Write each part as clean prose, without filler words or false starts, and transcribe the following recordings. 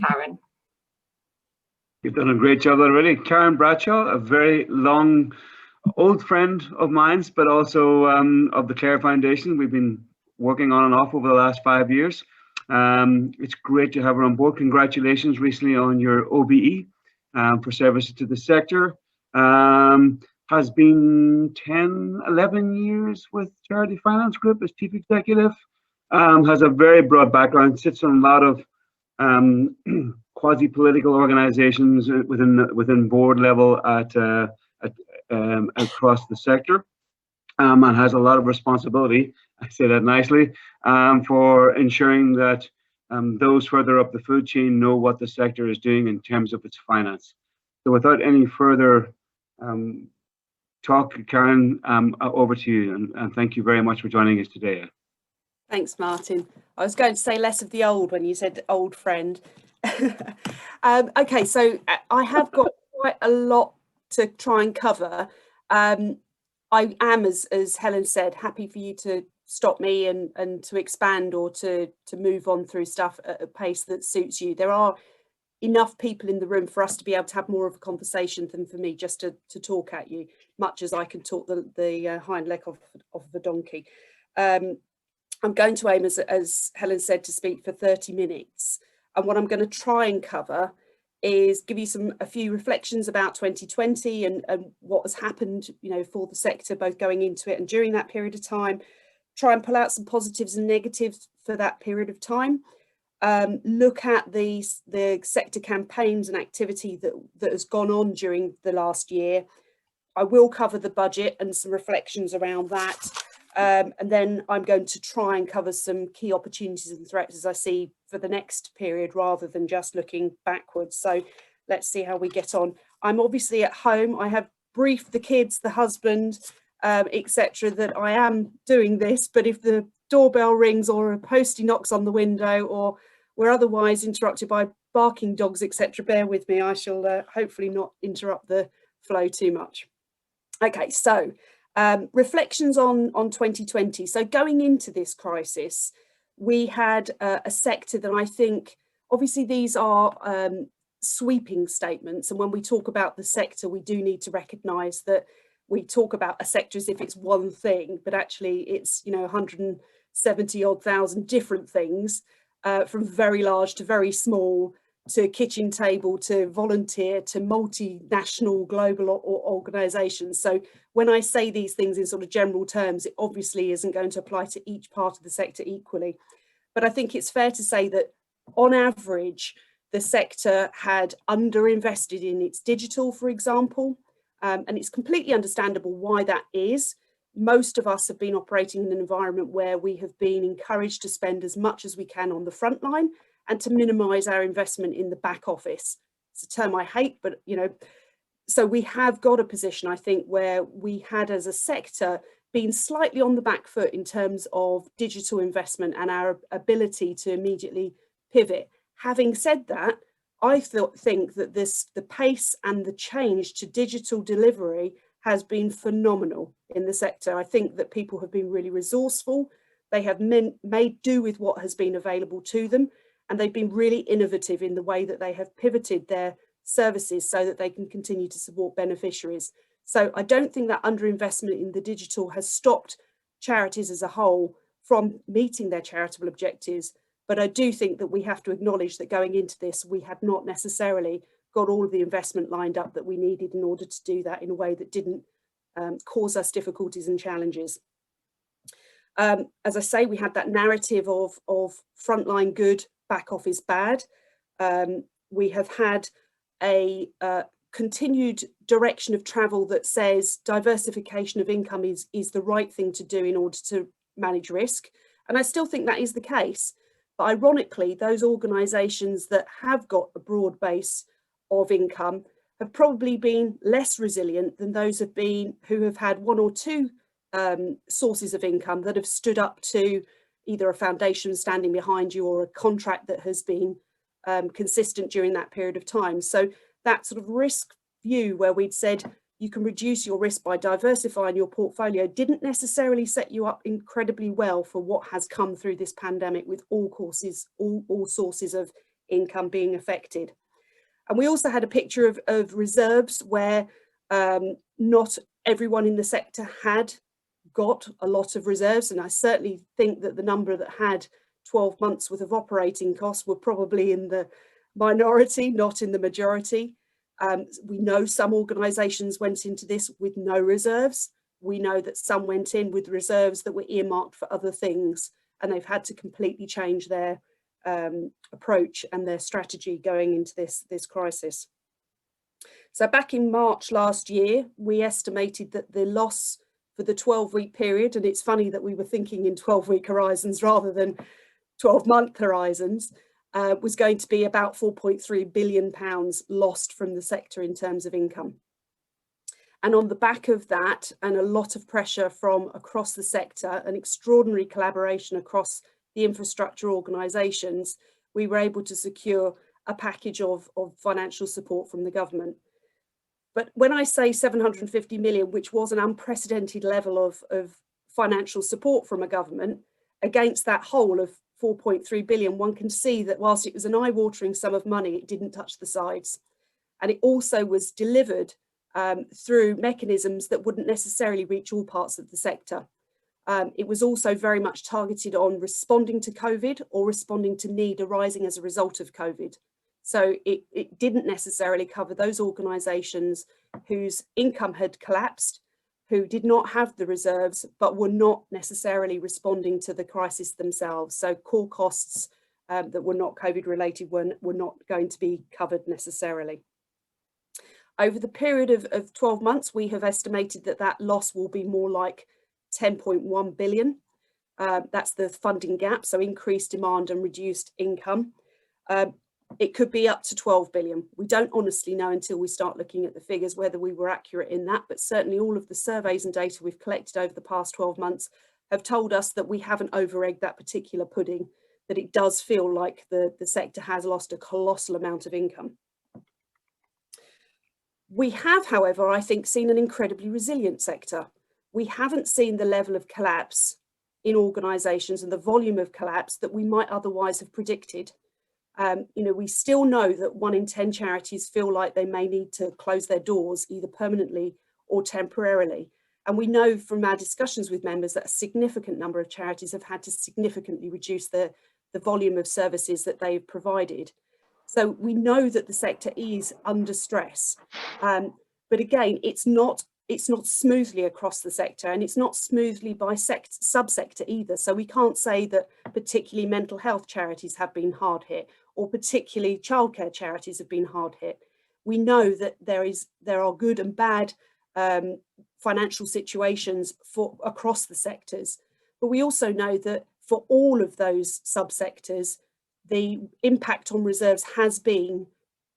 Caron. You've done a great job already. Caron Bradshaw, a very long, old friend of mine, but also of the Clare Foundation. We've been working on and off over the last 5 years. It's great to have her on board. Congratulations recently on your OBE for services to the sector. Has been 10, 11 years with Charity Finance Group as Chief Executive. Has a very broad background, sits on a lot of quasi-political organizations within board level across the sector, and has a lot of responsibility, I say that nicely, for ensuring that those further up the food chain know what the sector is doing in terms of its finance. So without any further talk, Caron, over to you, and thank you very much for joining us today. Thanks, Martin. I was going to say less of the old when you said old friend. Okay, so I have got quite a lot to try and cover. I am, as Helen said, happy for you to stop me and to expand or to move on through stuff at a pace that suits you. There are enough people in the room for us to be able to have more of a conversation than for me just to talk at you, much as I can talk the hind leg of the donkey. I'm going to aim, as Helen said, to speak for 30 minutes. And what I'm going to try and cover is give you a few reflections about 2020 and what has happened, for the sector, both going into it and during that period of time. Try and pull out some positives and negatives for that period of time. Look at the sector campaigns and activity that has gone on during the last year. I will cover the budget and some reflections around that. And then I'm going to try and cover some key opportunities and threats as I see for the next period, rather than just looking backwards. So let's see how we get on. I'm obviously at home. I have briefed the kids, the husband, etc., that I am doing this. But if the doorbell rings or a postie knocks on the window, or we're otherwise interrupted by barking dogs, etc., bear with me. I shall hopefully not interrupt the flow too much. Okay, so reflections on 2020. So going into this crisis, we had a sector that I think, obviously these are sweeping statements, and when we talk about the sector, we do need to recognise that we talk about a sector as if it's one thing, but actually it's 170 odd thousand different things, from very large to very small, to kitchen table, to volunteer, to multinational global organisations. So when I say these things in sort of general terms, it obviously isn't going to apply to each part of the sector equally. But I think it's fair to say that on average, the sector had underinvested in its digital, for example, and it's completely understandable why that is. Most of us have been operating in an environment where we have been encouraged to spend as much as we can on the front line and to minimise our investment in the back office. It's a term I hate, but so we have got a position, I think, where we had as a sector been slightly on the back foot in terms of digital investment and our ability to immediately pivot. Having said that, I think that the pace and the change to digital delivery has been phenomenal in the sector. I think that people have been really resourceful. They have made do with what has been available to them. And they've been really innovative in the way that they have pivoted their services so that they can continue to support beneficiaries. So I don't think that underinvestment in the digital has stopped charities as a whole from meeting their charitable objectives. But I do think that we have to acknowledge that going into this, we had not necessarily got all of the investment lined up that we needed in order to do that in a way that didn't cause us difficulties and challenges. As I say, we had that narrative of frontline good, back office bad. We have had a continued direction of travel that says diversification of income is the right thing to do in order to manage risk. And I still think that is the case. But ironically, those organisations that have got a broad base of income have probably been less resilient than those who have had one or two sources of income that have stood up to either a foundation standing behind you or a contract that has been consistent during that period of time. So that sort of risk view where we'd said you can reduce your risk by diversifying your portfolio didn't necessarily set you up incredibly well for what has come through this pandemic with all sources of income being affected. And we also had a picture of reserves where not everyone in the sector had got a lot of reserves. And I certainly think that the number that had 12 months worth of operating costs were probably in the minority, not in the majority. We know some organisations went into this with no reserves. We know that some went in with reserves that were earmarked for other things, and they've had to completely change their approach and their strategy going into this crisis. So back in March last year, we estimated that the loss for the 12-week period, and it's funny that we were thinking in 12-week horizons rather than 12-month horizons, was going to be about £4.3 billion lost from the sector in terms of income. And on the back of that, and a lot of pressure from across the sector, an extraordinary collaboration across the infrastructure organisations, we were able to secure a package of financial support from the government. But when I say 750 million, which was an unprecedented level of financial support from a government, against that whole of 4.3 billion, one can see that whilst it was an eye-watering sum of money, it didn't touch the sides. And it also was delivered through mechanisms that wouldn't necessarily reach all parts of the sector. It was also very much targeted on responding to COVID or responding to need arising as a result of COVID. So it didn't necessarily cover those organisations whose income had collapsed, who did not have the reserves, but were not necessarily responding to the crisis themselves. So core costs that were not COVID related were not going to be covered necessarily. Over the period of 12 months, we have estimated that that loss will be more like 10.1 billion. That's the funding gap, so increased demand and reduced income. It could be up to 12 billion. We don't honestly know until we start looking at the figures whether we were accurate in that, but certainly all of the surveys and data we've collected over the past 12 months have told us that we haven't over-egged that particular pudding, that it does feel like the sector has lost a colossal amount of income. We have, however, I think, seen an incredibly resilient sector. We haven't seen the level of collapse in organisations and the volume of collapse that we might otherwise have predicted. We still know that 1 in 10 charities feel like they may need to close their doors either permanently or temporarily. And we know from our discussions with members that a significant number of charities have had to significantly reduce the volume of services that they've provided. So we know that the sector is under stress. But again, it's not smoothly across the sector, and it's not smoothly by subsector either. So we can't say that particularly mental health charities have been hard hit, or particularly childcare charities have been hard hit. We know that there are good and bad financial situations across the sectors, but we also know that for all of those subsectors, the impact on reserves has been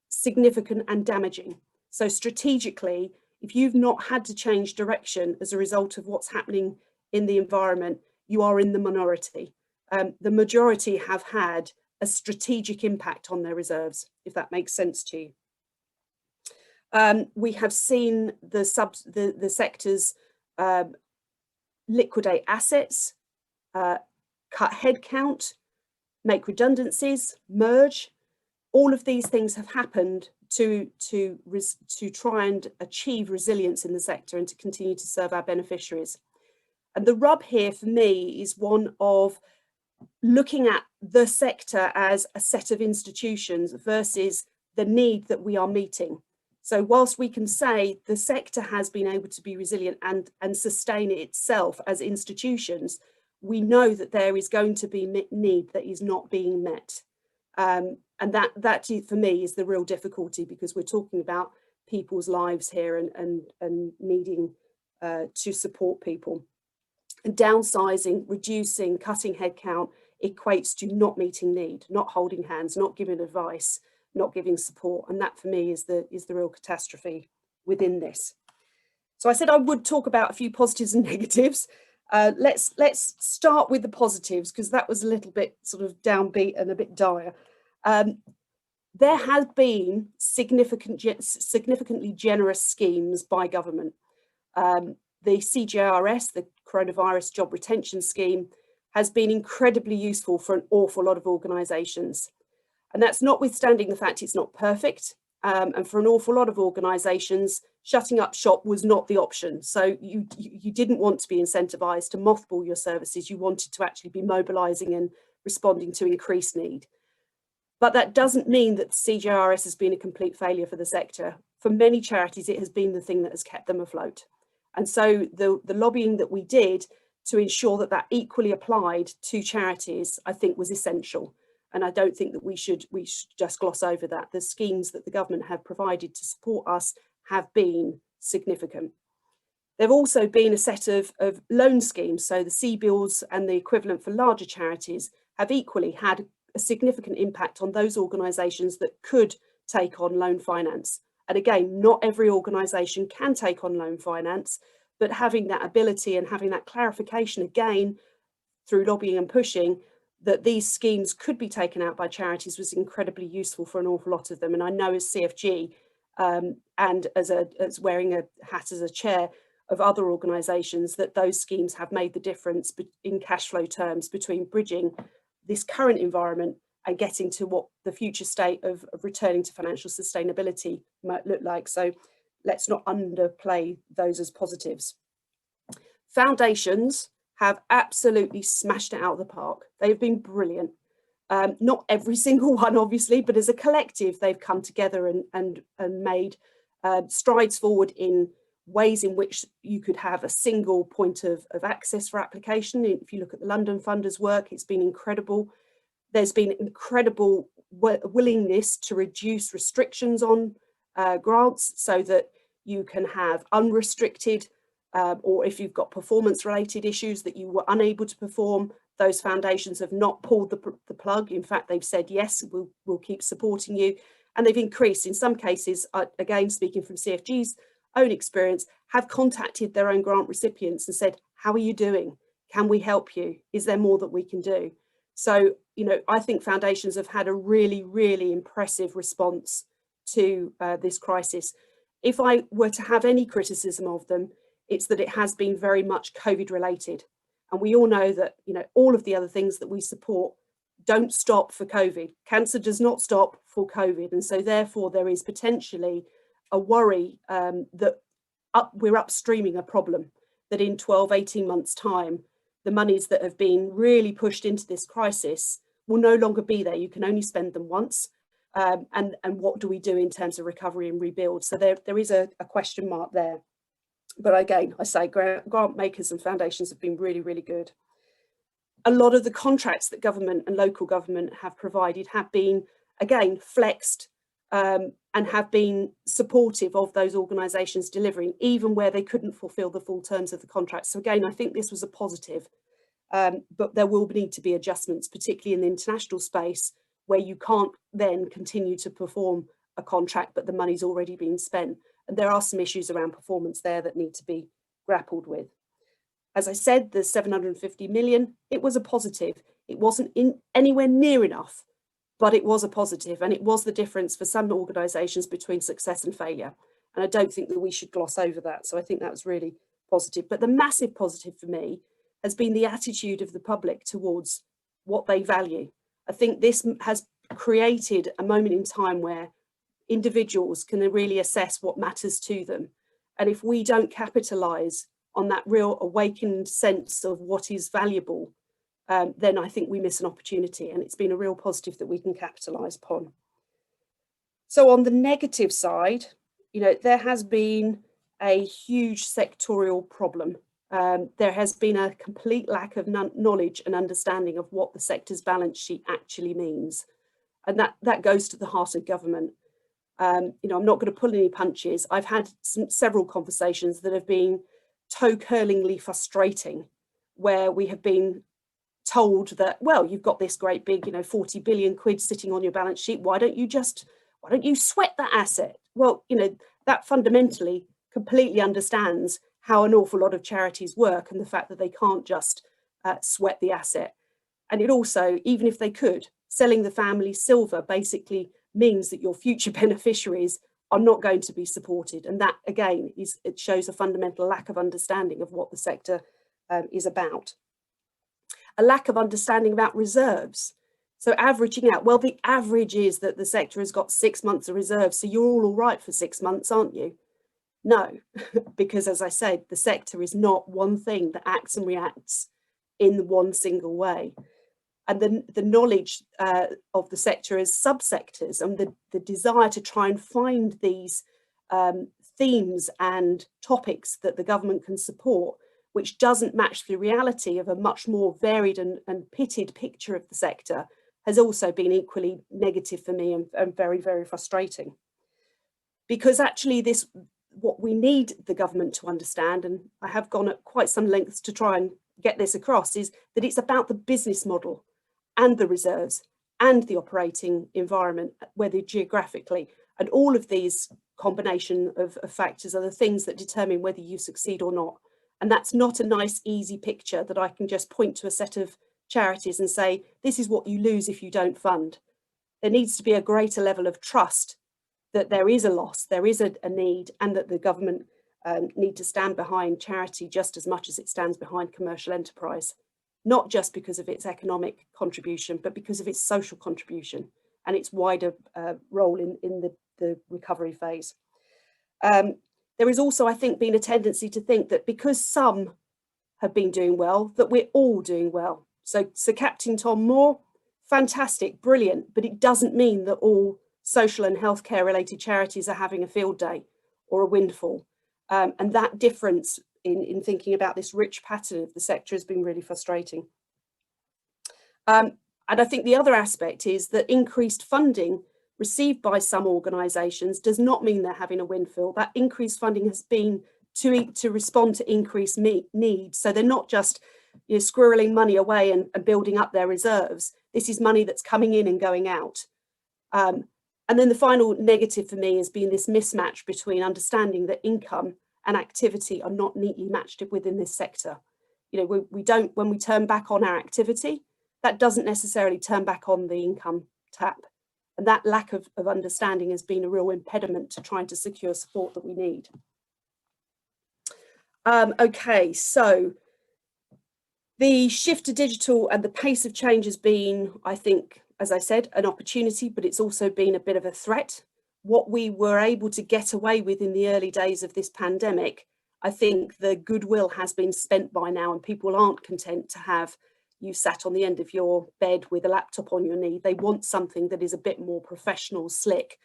significant and damaging. So strategically, if you've not had to change direction as a result of what's happening in the environment, you are in the minority. The majority have had a strategic impact on their reserves, if that makes sense to you. We have seen the sectors liquidate assets, cut headcount, make redundancies, merge. All of these things have happened to try and achieve resilience in the sector and to continue to serve our beneficiaries. And the rub here for me is one of looking at the sector as a set of institutions versus the need that we are meeting. So whilst we can say the sector has been able to be resilient and sustain itself as institutions, we know that there is going to be need that is not being met. And that for me is the real difficulty, because we're talking about people's lives here and needing to support people. And downsizing, reducing, cutting headcount equates to not meeting need, not holding hands, not giving advice, not giving support. And that for me is the real catastrophe within this. So I said I would talk about a few positives and negatives. Let's start with the positives, because that was a little bit sort of downbeat and a bit dire. There have been significantly generous schemes by government. The CJRS, the Coronavirus Job Retention Scheme, has been incredibly useful for an awful lot of organisations. And that's notwithstanding the fact it's not perfect. And for an awful lot of organisations, shutting up shop was not the option. So you didn't want to be incentivised to mothball your services. You wanted to actually be mobilising and responding to increased need. But that doesn't mean that the CJRS has been a complete failure for the sector. For many charities, it has been the thing that has kept them afloat. And so the lobbying that we did to ensure that that equally applied to charities, I think was essential. And I don't think that we should just gloss over that. The schemes that the government have provided to support us have been significant. There have also been a set of loan schemes. So the CBILS and the equivalent for larger charities have equally had a significant impact on those organisations that could take on loan finance. And again, not every organisation can take on loan finance, but having that ability and having that clarification again through lobbying and pushing that these schemes could be taken out by charities was incredibly useful for an awful lot of them. And I know as CFG and as wearing a hat as a chair of other organisations, that those schemes have made the difference in cash flow terms between bridging this current environment and getting to what the future state of returning to financial sustainability might look like. So let's not underplay those as positives. Foundations have absolutely smashed it out of the park. They've been brilliant. Not every single one, obviously, but as a collective, they've come together and made strides forward in ways in which you could have a single point of access for application. If you look at the London Funders' work, it's been incredible. There's been incredible willingness to reduce restrictions on grants so that you can have unrestricted, or if you've got performance-related issues that you were unable to perform, those foundations have not pulled the plug. In fact, they've said, yes, we'll keep supporting you. And they've increased, in some cases, again, speaking from CFG's own experience, have contacted their own grant recipients and said, how are you doing? Can we help you? Is there more that we can do? So, I think foundations have had a really, really impressive response to this crisis. If I were to have any criticism of them, it's that it has been very much COVID related. And we all know that, all of the other things that we support don't stop for COVID. Cancer does not stop for COVID. And so therefore there is potentially a worry that we're upstreaming a problem, that in 12, 18 months time, the monies that have been really pushed into this crisis will no longer be there. You can only spend them once. And what do we do in terms of recovery and rebuild? So there is a question mark there. But again, I say grant makers and foundations have been really, really good. A lot of the contracts that government and local government have provided have been, again, flexed and have been supportive of those organisations delivering, even where they couldn't fulfil the full terms of the contract. So again, I think this was a positive, but there will need to be adjustments, particularly in the international space, where you can't then continue to perform a contract, but the money's already been spent. And there are some issues around performance there that need to be grappled with. As I said, the 750 million, it was a positive. It wasn't anywhere near enough, but it was a positive, and it was the difference for some organisations between success and failure. And I don't think that we should gloss over that. So I think that was really positive. But the massive positive for me has been the attitude of the public towards what they value. I think this has created a moment in time where individuals can really assess what matters to them. And if we don't capitalise on that real awakened sense of what is valuable, then I think we miss an opportunity, and it's been a real positive that we can capitalise upon. So on the negative side, there has been a huge sectorial problem. There has been a complete lack of knowledge and understanding of what the sector's balance sheet actually means. And that goes to the heart of government. I'm not going to pull any punches. I've had several conversations that have been toe-curlingly frustrating, where we have been told that, well, you've got this great big, 40 billion quid sitting on your balance sheet. Why don't you sweat that asset? Well, that fundamentally completely understands how an awful lot of charities work, and the fact that they can't just sweat the asset. And it also, even if they could, selling the family silver basically means that your future beneficiaries are not going to be supported. And that, again, it shows a fundamental lack of understanding of what the sector is about. A lack of understanding about reserves. So averaging out, well, the average is that the sector has got 6 months of reserves, so you're all right for 6 months, aren't you? No, because as I said, the sector is not one thing that acts and reacts in one single way. And the knowledge of the sector as subsectors, and the desire to try and find these themes and topics that the government can support, which doesn't match the reality of a much more varied and pitted picture of the sector, has also been equally negative for me and very, very frustrating. Because actually what we need the government to understand, and I have gone at quite some lengths to try and get this across, is that it's about the business model and the reserves and the operating environment, whether geographically, and all of these combination of factors are the things that determine whether you succeed or not. And that's not a nice, easy picture that I can just point to a set of charities and say, this is what you lose if you don't fund. There needs to be a greater level of trust that there is a loss, there is a need, and that the government need to stand behind charity just as much as it stands behind commercial enterprise, not just because of its economic contribution, but because of its social contribution and its wider role in the recovery phase. There is also, I think, been a tendency to think that because some have been doing well, that we're all doing well. So Captain Tom Moore, fantastic, brilliant, but it doesn't mean that all social and healthcare related charities are having a field day or a windfall. And that difference in thinking about this rich pattern of the sector has been really frustrating. And I think the other aspect is that increased funding received by some organisations does not mean they're having a windfall. That increased funding has been to respond to increased needs. So they're not just squirreling money away and building up their reserves. This is money that's coming in and going out. And then the final negative for me has been this mismatch between understanding that income and activity are not neatly matched within this sector. We don't, when we turn back on our activity, that doesn't necessarily turn back on the income tap. And that lack of understanding has been a real impediment to trying to secure support that we need. Okay, so the shift to digital and the pace of change has been, I think, as I said, an opportunity, but it's also been a bit of a threat. What we were able to get away with in the early days of this pandemic, I think the goodwill has been spent by now, and people aren't content to have you sat on the end of your bed with a laptop on your knee. They want something that is a bit more professional, slick,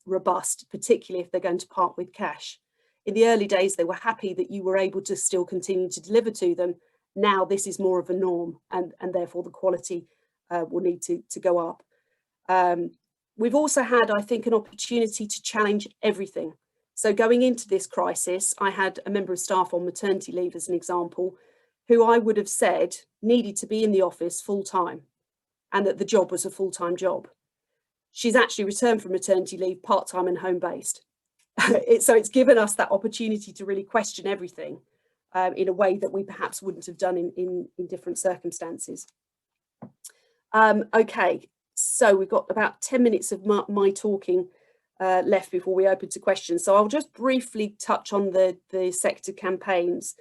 robust, particularly if they're going to part with cash. In the early days, they were happy that you were able to still continue to deliver to them. Now this is more of a norm, and therefore the quality will need to go up. We've also had, I think, an opportunity to challenge everything. So going into this crisis, I had a member of staff on maternity leave, as an example, who I would have said needed to be in the office full time and that the job was a full-time job. She's actually returned from maternity leave part-time and home-based. So it's given us that opportunity to really question everything in a way that we perhaps wouldn't have done in different circumstances. Okay, so we've got about 10 minutes of my talking left before we open to questions. So I'll just briefly touch on the sector campaigns.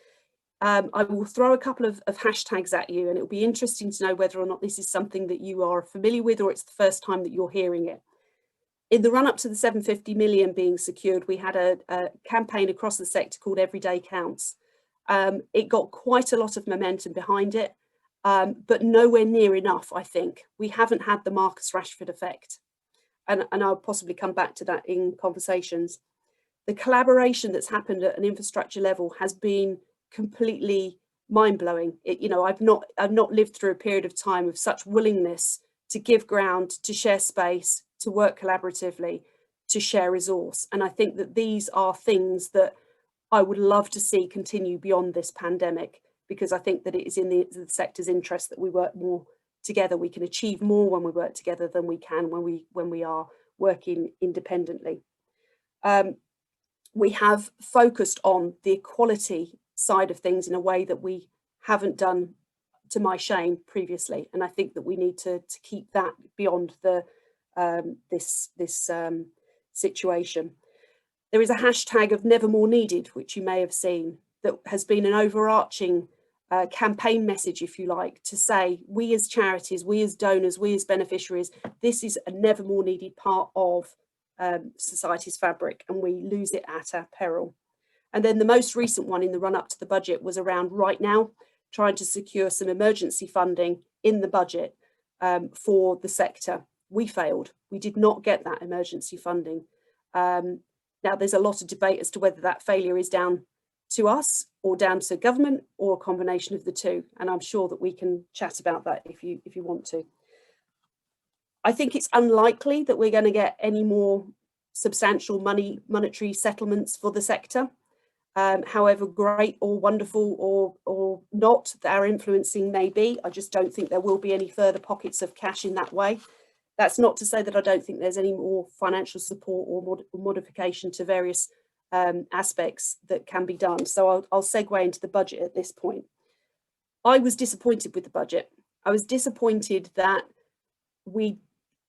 I will throw a couple of hashtags at you, and it'll be interesting to know whether or not this is something that you are familiar with or it's the first time that you're hearing it. In the run up to the 750 million being secured, we had a campaign across the sector called Every Day Counts. It got quite a lot of momentum behind it, but nowhere near enough, I think. We haven't had the Marcus Rashford effect, and I'll possibly come back to that in conversations. The collaboration that's happened at an infrastructure level has been completely mind-blowing. I've not lived through a period of time of such willingness to give ground, to share space, to work collaboratively, to share resource. And I think that these are things that I would love to see continue beyond this pandemic, because I think that it is in the sector's interest that we work more together. We can achieve more when we work together than we can when we are working independently. We have focused on the equality side of things in a way that we haven't done, to my shame, previously. And I think that we need to keep that beyond this situation. There is a hashtag of Never More Needed, which you may have seen, that has been an overarching campaign message, if you like, to say we as charities, we as donors, we as beneficiaries, this is a never more needed part of society's fabric, and we lose it at our peril. And then the most recent one in the run up to the budget was around right now, trying to secure some emergency funding in the budget for the sector. We failed. We did not get that emergency funding. Now, there's a lot of debate as to whether that failure is down to us or down to government or a combination of the two. And I'm sure that we can chat about that if you want to. I think it's unlikely that we're going to get any more substantial monetary settlements for the sector. However great or wonderful or not that our influencing may be, I just don't think there will be any further pockets of cash in that way. That's not to say that I don't think there's any more financial support or modification to various aspects that can be done. So I'll segue into the budget at this point. I was disappointed with the budget. I was disappointed that we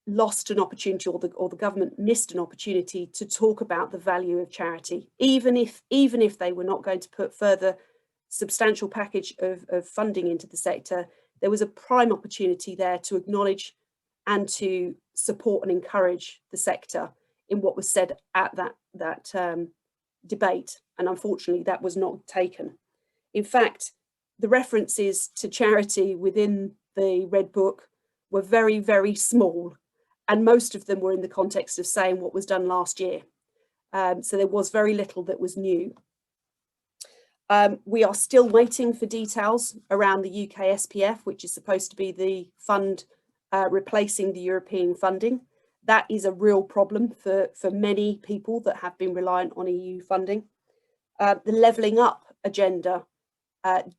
lost an opportunity, or the government missed an opportunity to talk about the value of charity, even if they were not going to put further substantial package of funding into the sector. There was a prime opportunity there to acknowledge and to support and encourage the sector in what was said at that debate, and unfortunately that was not taken. In fact, the references to charity within the Red Book were very, very small, and most of them were in the context of saying what was done last year. So there was very little that was new. We are still waiting for details around the UK SPF, which is supposed to be the fund replacing the European funding. That is a real problem for many people that have been reliant on EU funding. The levelling up agenda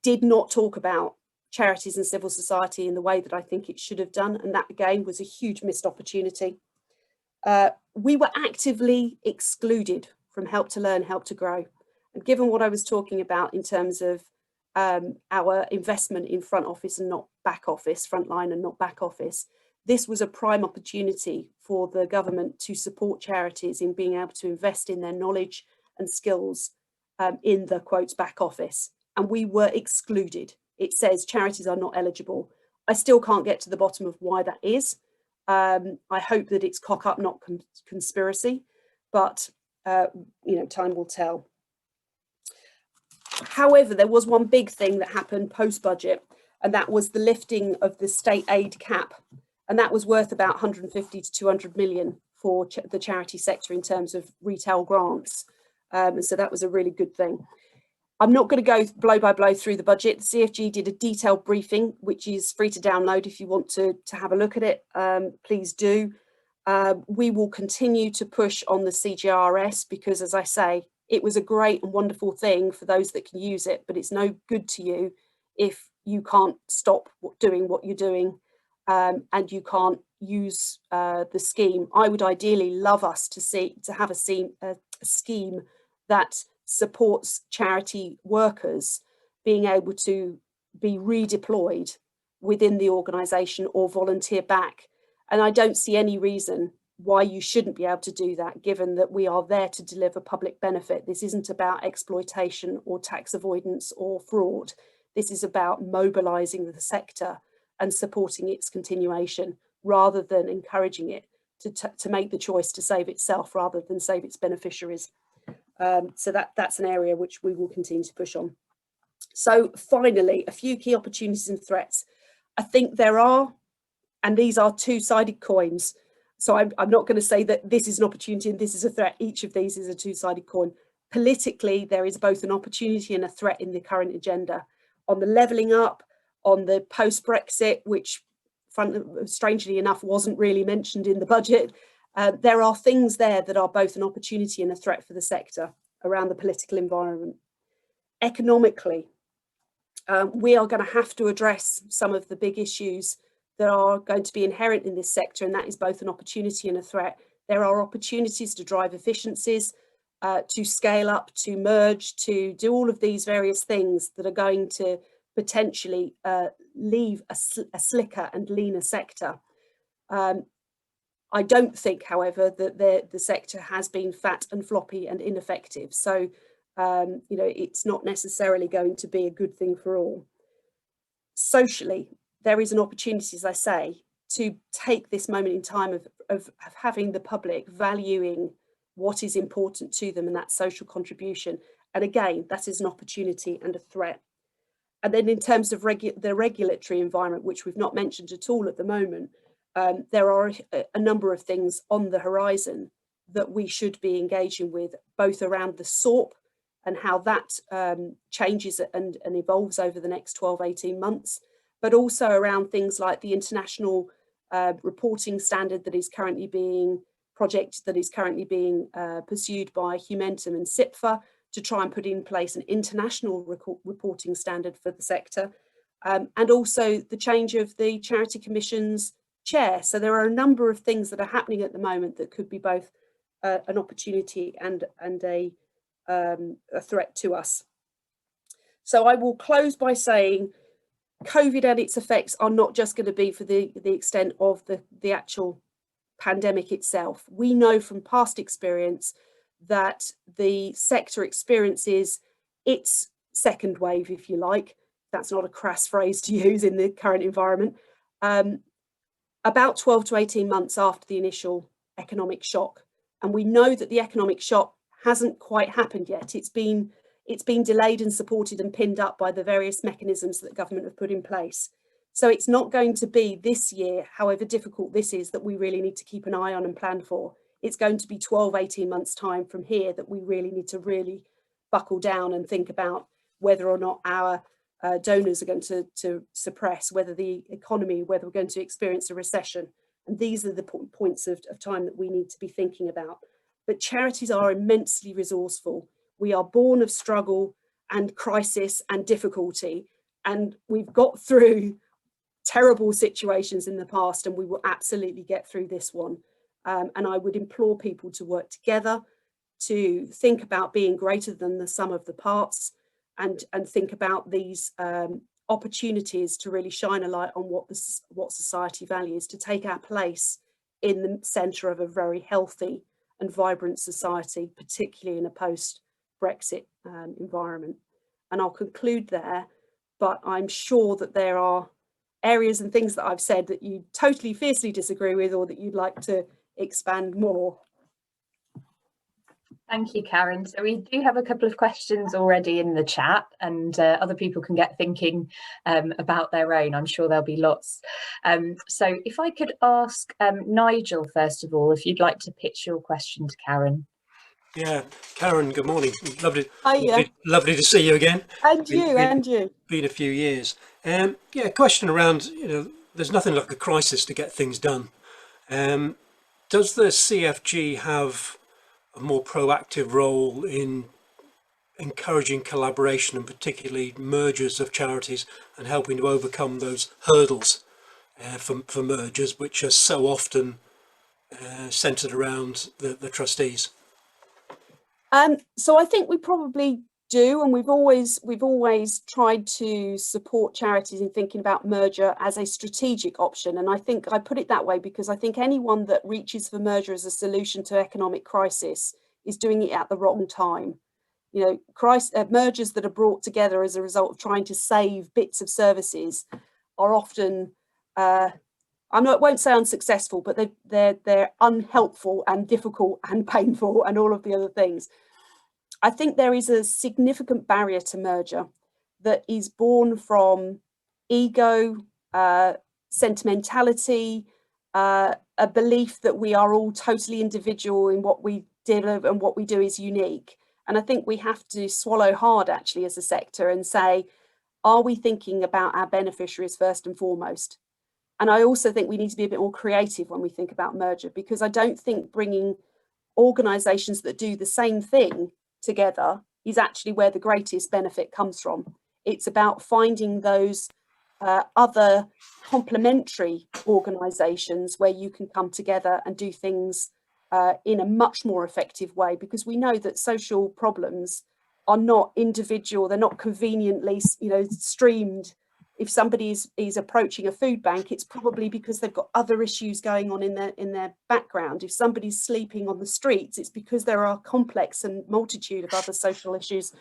did not talk about charities and civil society in the way that I think it should have done, and that again was a huge missed opportunity. We were actively excluded from Help to Learn, Help to Grow, and given what I was talking about in terms of our investment in front office and not back office, frontline and not back office, this was a prime opportunity for the government to support charities in being able to invest in their knowledge and skills in the quotes back office, and we were excluded. It says charities are not eligible. I still can't get to the bottom of why that is. I hope that it's cock up, not conspiracy, but time will tell. However, there was one big thing that happened post-budget, and that was the lifting of the state aid cap, and that was worth about 150 to 200 million for the charity sector in terms of retail grants, and so that was a really good thing. I'm not going to go blow by blow through the budget. The CFG did a detailed briefing, which is free to download if you want to have a look at it. Please do. We will continue to push on the CJRS because, as I say, it was a great and wonderful thing for those that can use it, but it's no good to you if you can't stop doing what you're doing and you can't use the scheme. I would ideally love us to have a scheme that supports charity workers being able to be redeployed within the organisation or volunteer back. And I don't see any reason why you shouldn't be able to do that, given that we are there to deliver public benefit. This isn't about exploitation or tax avoidance or fraud. This is about mobilising the sector and supporting its continuation rather than encouraging it to make the choice to save itself rather than save its beneficiaries. So that's an area which we will continue to push on. So finally, a few key opportunities and threats. I think there are, and these are two-sided coins. So I'm not going to say that this is an opportunity and this is a threat. Each of these is a two-sided coin. Politically, there is both an opportunity and a threat in the current agenda. On the levelling up, on the post-Brexit, which strangely enough wasn't really mentioned in the budget, there are things there that are both an opportunity and a threat for the sector around the political environment. Economically, we are going to have to address some of the big issues that are going to be inherent in this sector, and that is both an opportunity and a threat. There are opportunities to drive efficiencies, to scale up, to merge, to do all of these various things that are going to potentially leave a slicker and leaner sector. I don't think, however, that the sector has been fat and floppy and ineffective. So, it's not necessarily going to be a good thing for all. socially, there is an opportunity, as I say, to take this moment in time of having the public valuing what is important to them and that social contribution. And again, that is an opportunity and a threat. And then in terms of the regulatory environment, which we've not mentioned at all at the moment, there are a number of things on the horizon that we should be engaging with, both around the SORP and how that changes and evolves over the next 12, 18 months, but also around things like the international reporting standard that is currently being pursued by Humentum and SIPFA to try and put in place an international reporting standard for the sector, and also the change of the Charity Commission's chair. So there are a number of things that are happening at the moment that could be both an opportunity and a threat to us. So I will close by saying COVID and its effects are not just going to be for the extent of the actual pandemic itself. We know from past experience that the sector experiences its second wave, if you like. That's not a crass phrase to use in the current environment. About 12 to 18 months after the initial economic shock. And we know that the economic shock hasn't quite happened yet. It's been delayed and supported and pinned up by the various mechanisms that government have put in place. So it's not going to be this year, however difficult this is, that we really need to keep an eye on and plan for. It's going to be 12, 18 months time from here that we really need to really buckle down and think about whether or not our donors are going to suppress, whether the economy, whether we're going to experience a recession. And these are the points of time that we need to be thinking about. But charities are immensely resourceful. We are born of struggle and crisis and difficulty. And we've got through terrible situations in the past, and we will absolutely get through this one. And I would implore people to work together, to think about being greater than the sum of the parts, and think about these opportunities to really shine a light on what society values, to take our place in the centre of a very healthy and vibrant society, particularly in a post-Brexit environment. And I'll conclude there, but I'm sure that there are areas and things that I've said that you totally fiercely disagree with, or that you'd like to expand more. Thank you, Caron. So we do have a couple of questions already in the chat, and other people can get thinking about their own. I'm sure there'll be lots. So if I could ask Nigel, first of all, if you'd like to pitch your question to Caron. Yeah, Caron, good morning. Hiya. Lovely to see you again. And you. Been a few years. Yeah, question around, there's nothing like a crisis to get things done. Does the CFG have a more proactive role in encouraging collaboration and particularly mergers of charities and helping to overcome those hurdles for mergers, which are so often centred around the trustees? So I think we probably do, and we've always tried to support charities in thinking about merger as a strategic option. And I think I put it that way because I think anyone that reaches for merger as a solution to economic crisis is doing it at the wrong time. Mergers that are brought together as a result of trying to save bits of services are often, I won't say unsuccessful, but they're unhelpful and difficult and painful and all of the other things. I think there is a significant barrier to merger that is born from ego, sentimentality, a belief that we are all totally individual in what we deliver and what we do is unique. And I think we have to swallow hard actually as a sector and say, are we thinking about our beneficiaries first and foremost? And I also think we need to be a bit more creative when we think about merger, because I don't think bringing organisations that do the same thing together is actually where the greatest benefit comes from. It's about finding those other complementary organisations where you can come together and do things in a much more effective way, because we know that social problems are not individual, they're not conveniently streamed. If somebody is approaching a food bank, it's probably because they've got other issues going on in their background. If somebody's sleeping on the streets, it's because there are complex and multitude of other social issues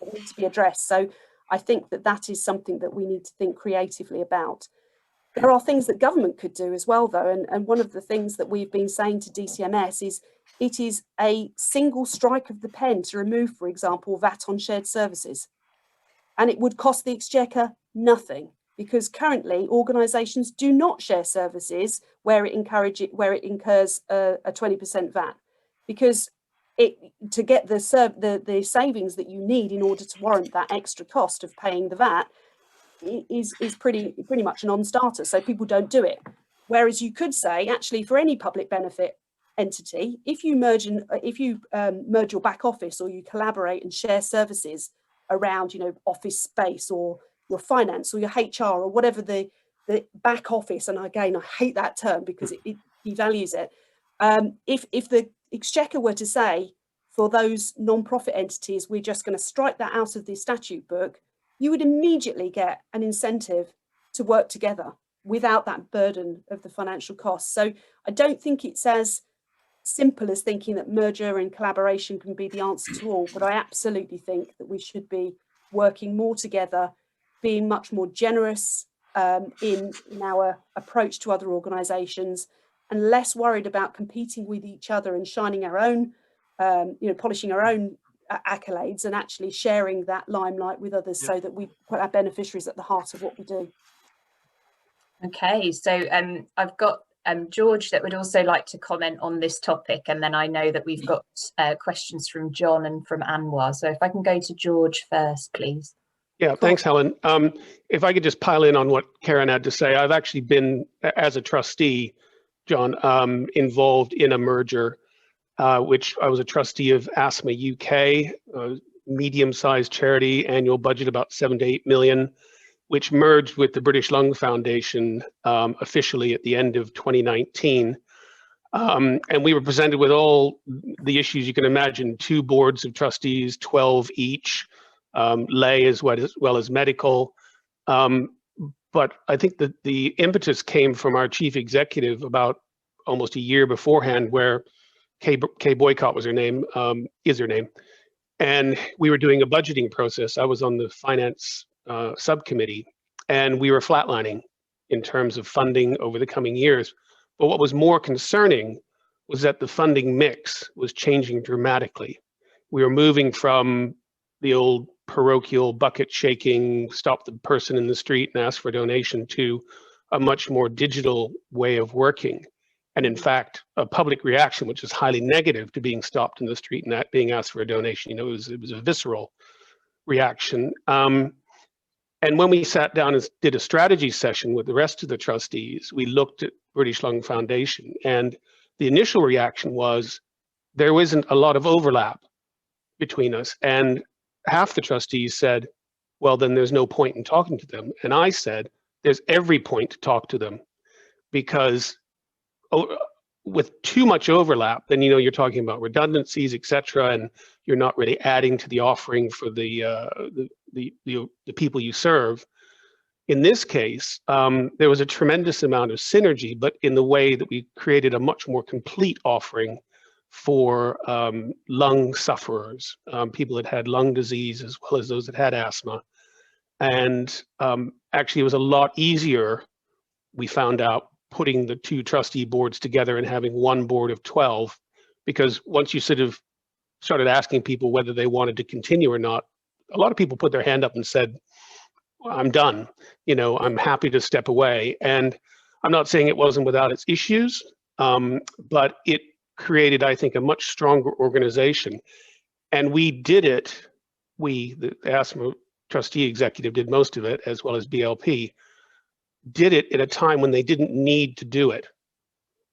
that need to be addressed. So I think that that is something that we need to think creatively about. There are things that government could do as well, though, and one of the things that we've been saying to DCMS is it is a single strike of the pen to remove, for example, VAT on shared services. And it would cost the Exchequer nothing, because currently organisations do not share services where it incurs a 20% VAT, because to get the savings that you need in order to warrant that extra cost of paying the VAT is pretty much a non-starter. So people don't do it. Whereas you could say, actually, for any public benefit entity, if you merge your back office, or you collaborate and share services around, office space or your finance or your HR or whatever the back office, and again, I hate that term because it devalues it. If the Exchequer were to say, for those non-profit entities, we're just going to strike that out of the statute book, you would immediately get an incentive to work together without that burden of the financial costs. So I don't think it's as simple as thinking that merger and collaboration can be the answer to all, but I absolutely think that we should be working more together, being much more generous in our approach to other organisations, and less worried about competing with each other and shining our own, polishing our own accolades, and actually sharing that limelight with others, so that we put our beneficiaries at the heart of what we do. Okay, so I've got George that would also like to comment on this topic, and then I know that we've got questions from John and from Anwar. So if I can go to George first, please. Yeah, thanks, Helen. If I could just pile in on what Caron had to say, I've actually been, as a trustee, John, involved in a merger, which I was a trustee of ASMA UK, medium-sized charity, annual budget about 7 to 8 million, which merged with the British Lung Foundation officially at the end of 2019. And we were presented with all the issues you can imagine: 2 boards of trustees, 12 each, lay as well as medical. But I think that the impetus came from our chief executive about almost a year beforehand, where Kay Boycott was her name, is her name. And we were doing a budgeting process. I was on the finance subcommittee, and we were flatlining in terms of funding over the coming years. But what was more concerning was that the funding mix was changing dramatically. We were moving from the old parochial bucket shaking, stop the person in the street and ask for a donation, to a much more digital way of working. And in fact, a public reaction, which is highly negative to being stopped in the street and that being asked for a donation. It was a visceral reaction. And when we sat down and did a strategy session with the rest of the trustees, we looked at British Lung Foundation, and the initial reaction was there isn't a lot of overlap between us. And half the trustees said, well, then there's no point in talking to them. And I said, there's every point to talk to them, because with too much overlap, then you're talking about redundancies, etc., and you're not really adding to the offering for the people you serve. In this case, there was a tremendous amount of synergy, but in the way that we created a much more complete offering for lung sufferers, people that had lung disease as well as those that had asthma. And actually, it was a lot easier, we found out, putting the 2 trustee boards together and having one board of 12, because once you sort of started asking people whether they wanted to continue or not, a lot of people put their hand up and said, well, I'm done, I'm happy to step away. And I'm not saying it wasn't without its issues, but it created, I think, a much stronger organization. And we did it, the ASMA trustee executive did most of it, as well as BLP, did it at a time when they didn't need to do it.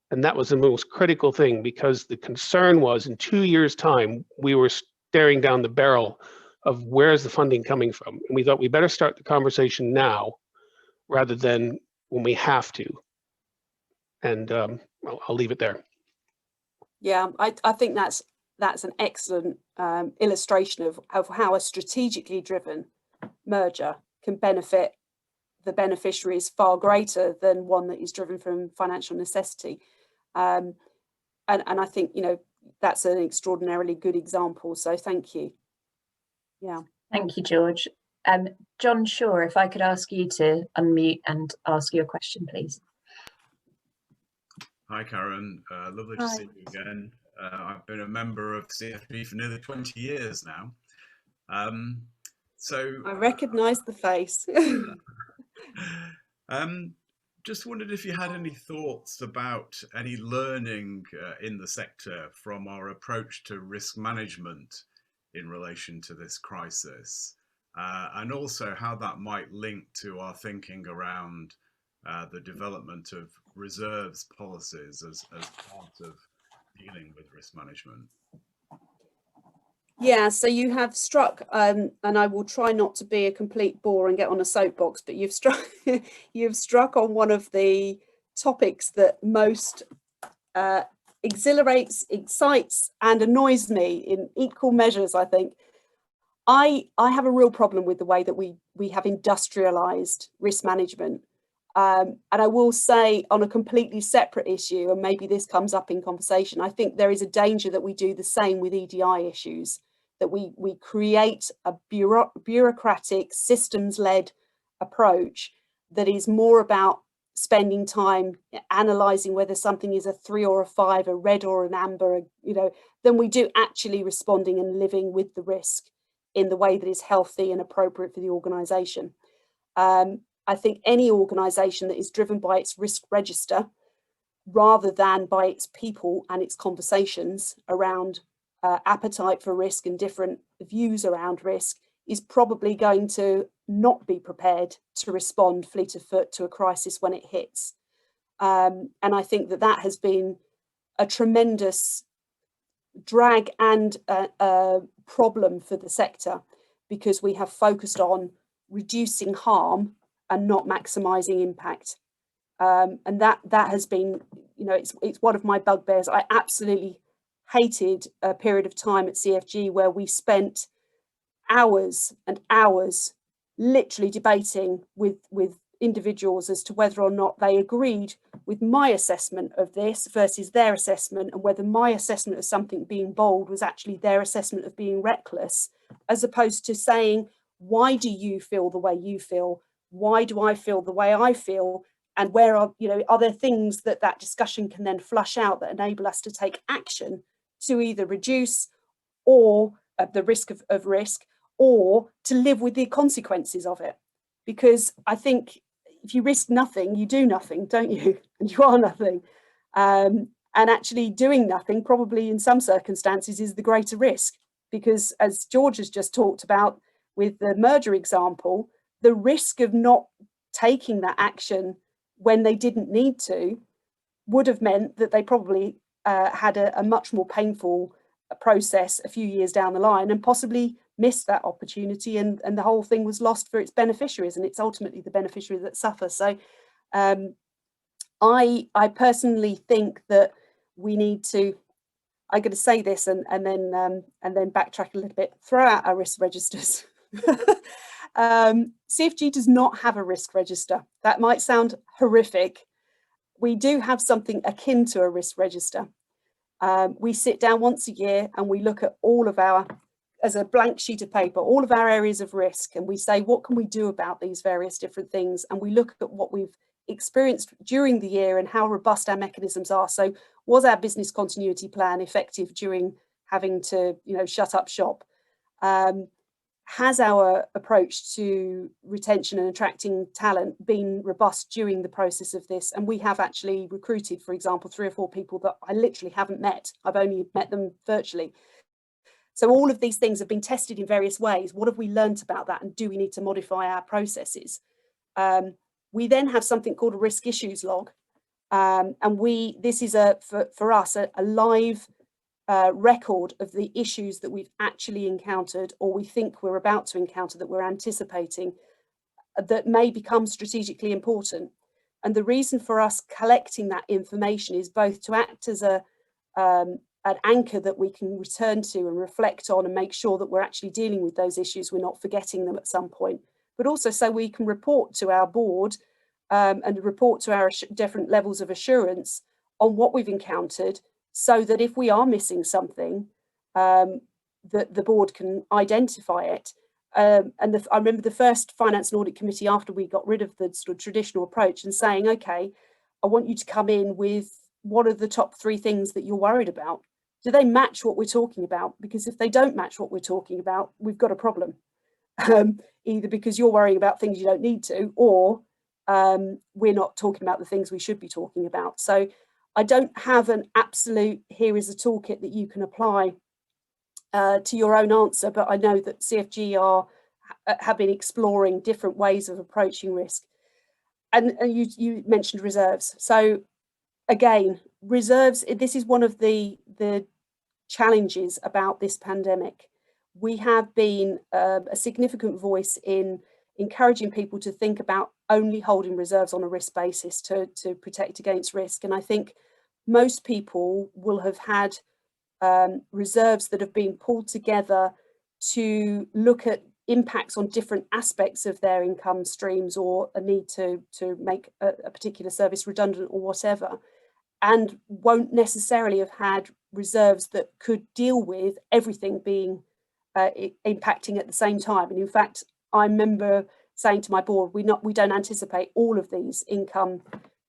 And that was the most critical thing, because the concern was in 2 years' time, we were staring down the barrel of where's the funding coming from. And we thought we better start the conversation now rather than when we have to. And I'll leave it there. Yeah, I think that's an excellent illustration of how a strategically driven merger can benefit the beneficiaries far greater than one that is driven from financial necessity. And I think, that's an extraordinarily good example. So thank you. Yeah. Thank you, George. John Shaw, if I could ask you to unmute and ask your question, please. Hi, Caron. Lovely to see you again. I've been a member of CFP for nearly 20 years now. I recognise the face. Just wondered if you had any thoughts about any learning in the sector from our approach to risk management in relation to this crisis, and also how that might link to our thinking around the development of reserves policies as part of dealing with risk management. Yeah, so you have struck, and I will try not to be a complete bore and get on a soapbox, but you've struck on one of the topics that most exhilarates, excites, and annoys me in equal measures, I think. I have a real problem with the way that we have industrialized risk management. And I will say, on a completely separate issue, and maybe this comes up in conversation, I think there is a danger that we do the same with EDI issues, that we create a bureaucratic, systems-led approach that is more about spending time analysing whether something is a 3 or a 5, a red or an amber, than we do actually responding and living with the risk in the way that is healthy and appropriate for the organisation. I think any organisation that is driven by its risk register rather than by its people and its conversations around appetite for risk and different views around risk is probably going to not be prepared to respond fleet of foot to a crisis when it hits. And I think that has been a tremendous drag and problem for the sector, because we have focused on reducing harm and not maximising impact. And that has been, it's one of my bugbears. I absolutely hated a period of time at CFG where we spent hours and hours literally debating with individuals as to whether or not they agreed with my assessment of this versus their assessment, and whether my assessment of something being bold was actually their assessment of being reckless, as opposed to saying, why do you feel the way you feel? Why do I feel the way I feel? And where are there things that discussion can then flush out that enable us to take action to either reduce or the risk of risk, or to live with the consequences of it? Because I think if you risk nothing, you do nothing, don't you? And you are nothing. And actually doing nothing probably in some circumstances is the greater risk, because as George has just talked about with the merger example, the risk of not taking that action when they didn't need to would have meant that they probably had a much more painful process a few years down the line, and possibly missed that opportunity, and the whole thing was lost for its beneficiaries, and it's ultimately the beneficiary that suffers. So I personally think that we need to, I'm going to say this and then backtrack a little bit, throw out our risk registers. CFG does not have a risk register. That might sound horrific. We do have something akin to a risk register. We sit down once a year and we look at all of our, as a blank sheet of paper, all of our areas of risk, and we say, what can we do about these various different things? And we look at what we've experienced during the year and how robust our mechanisms are. So was our business continuity plan effective during having to, shut up shop? Has our approach to retention and attracting talent been robust during the process of this? And we have actually recruited, for example, 3 or 4 people that I literally haven't met. I've only met them virtually. So all of these things have been tested in various ways. What have we learnt about that? And do we need to modify our processes? We then have something called a risk issues log. And this is for us a live record of the issues that we've actually encountered, or we think we're about to encounter, that we're anticipating, that may become strategically important. And the reason for us collecting that information is both to act as an anchor that we can return to and reflect on and make sure that we're actually dealing with those issues, we're not forgetting them at some point, but also so we can report to our board and report to our different levels of assurance on what we've encountered, so that if we are missing something, that the board can identify it I remember the first Finance and Audit Committee, after we got rid of the sort of traditional approach, and saying, okay, I want you to come in with what are the top 3 things that you're worried about? Do they match what we're talking about? Because if they don't match what we're talking about, we've got a problem. Either because you're worrying about things you don't need to, or we're not talking about the things we should be talking about. So I don't have an absolute, here is a toolkit that you can apply to your own answer, but I know that CFG have been exploring different ways of approaching risk. And you mentioned reserves. So again, reserves, this is one of the challenges about this pandemic. We have been a significant voice in encouraging people to think about only holding reserves on a risk basis to protect against risk. And I think most people will have had reserves that have been pulled together to look at impacts on different aspects of their income streams, or a need to make a particular service redundant or whatever, and won't necessarily have had reserves that could deal with everything being impacting at the same time. And in fact, I remember saying to my board, we don't anticipate all of these income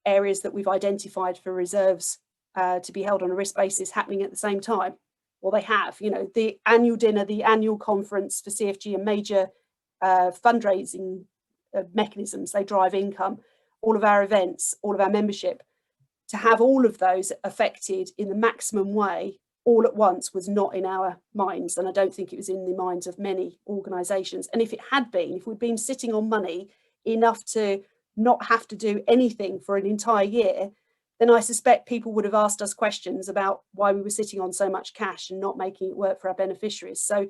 areas that we've identified for reserves to be held on a risk basis happening at the same time. Well, they have, the annual dinner, the annual conference for CFG, and major fundraising mechanisms, they drive income, all of our events, all of our membership. To have all of those affected in the maximum way all at once was not in our minds, and I don't think it was in the minds of many organisations. And if it had been, if we'd been sitting on money enough to not have to do anything for an entire year, then I suspect people would have asked us questions about why we were sitting on so much cash and not making it work for our beneficiaries. So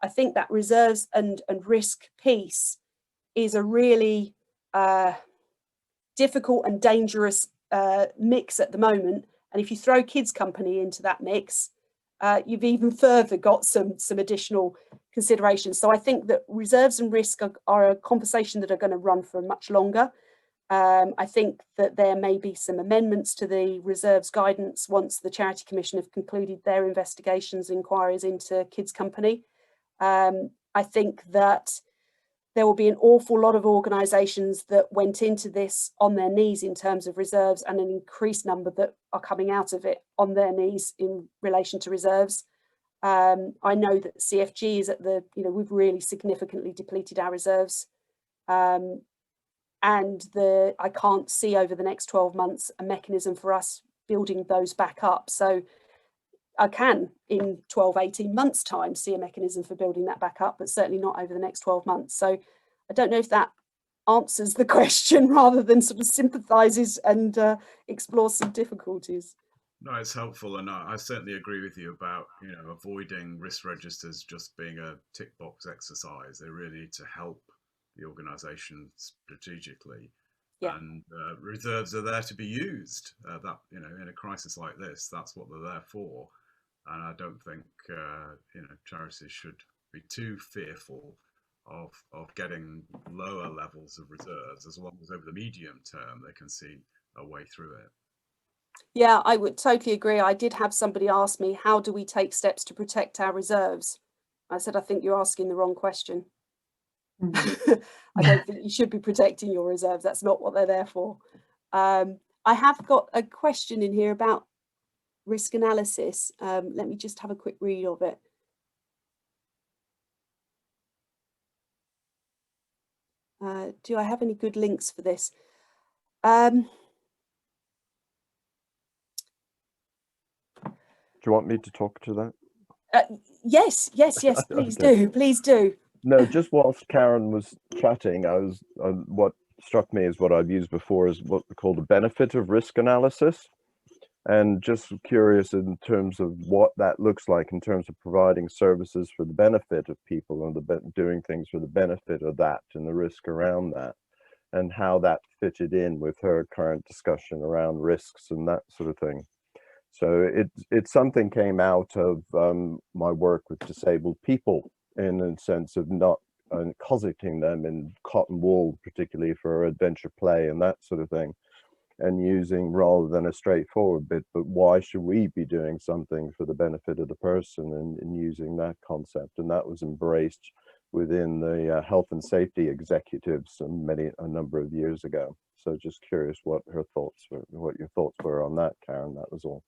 I think that reserves and risk piece is a really difficult and dangerous mix at the moment. And if you throw kids company into that mix, you've even further got some additional considerations. So I think that reserves and risk are a conversation that are going to run for much longer. I think that there may be some amendments to the reserves guidance once the Charity Commission have concluded their investigations, inquiries into kids company. I think that there will be an awful lot of organisations that went into this on their knees in terms of reserves, and an increased number that are coming out of it on their knees in relation to reserves. I know that CFG is at we've really significantly depleted our reserves. And I can't see over the next 12 months a mechanism for us building those back up. So I can, in 12, 18 months' time, see a mechanism for building that back up, but certainly not over the next 12 months. So I don't know if that answers the question rather than sort of sympathises and explores some difficulties. No, it's helpful, and I certainly agree with you about avoiding risk registers just being a tick box exercise. They really need to help the organisation strategically, and reserves are there to be used. That in a crisis like this, that's what they're there for. And I don't think charities should be too fearful of getting lower levels of reserves, as long as over the medium term they can see a way through it. Yeah, I would totally agree. I did have somebody ask me, how do we take steps to protect our reserves? I said, I think you're asking the wrong question. I don't think you should be protecting your reserves. That's not what they're there for. I have got a question in here about risk analysis. Let me just have a quick read of it. Do I have any good links for this? Do you want me to talk to that? Yes, please do. No, just whilst Caron was chatting, what struck me is what I've used before is what we call the benefit of risk analysis. And just curious in terms of what that looks like in terms of providing services for the benefit of people and doing things for the benefit of that and the risk around that, and how that fitted in with her current discussion around risks and that sort of thing. So it's something came out of my work with disabled people, in a sense of not cosseting them in cotton wool, particularly for adventure play and that sort of thing, and using rather than a straightforward bit, but why should we be doing something for the benefit of the person, and using that concept. And that was embraced within the health and safety executives a number of years ago. So just curious what your thoughts were on that, Caron. That was all.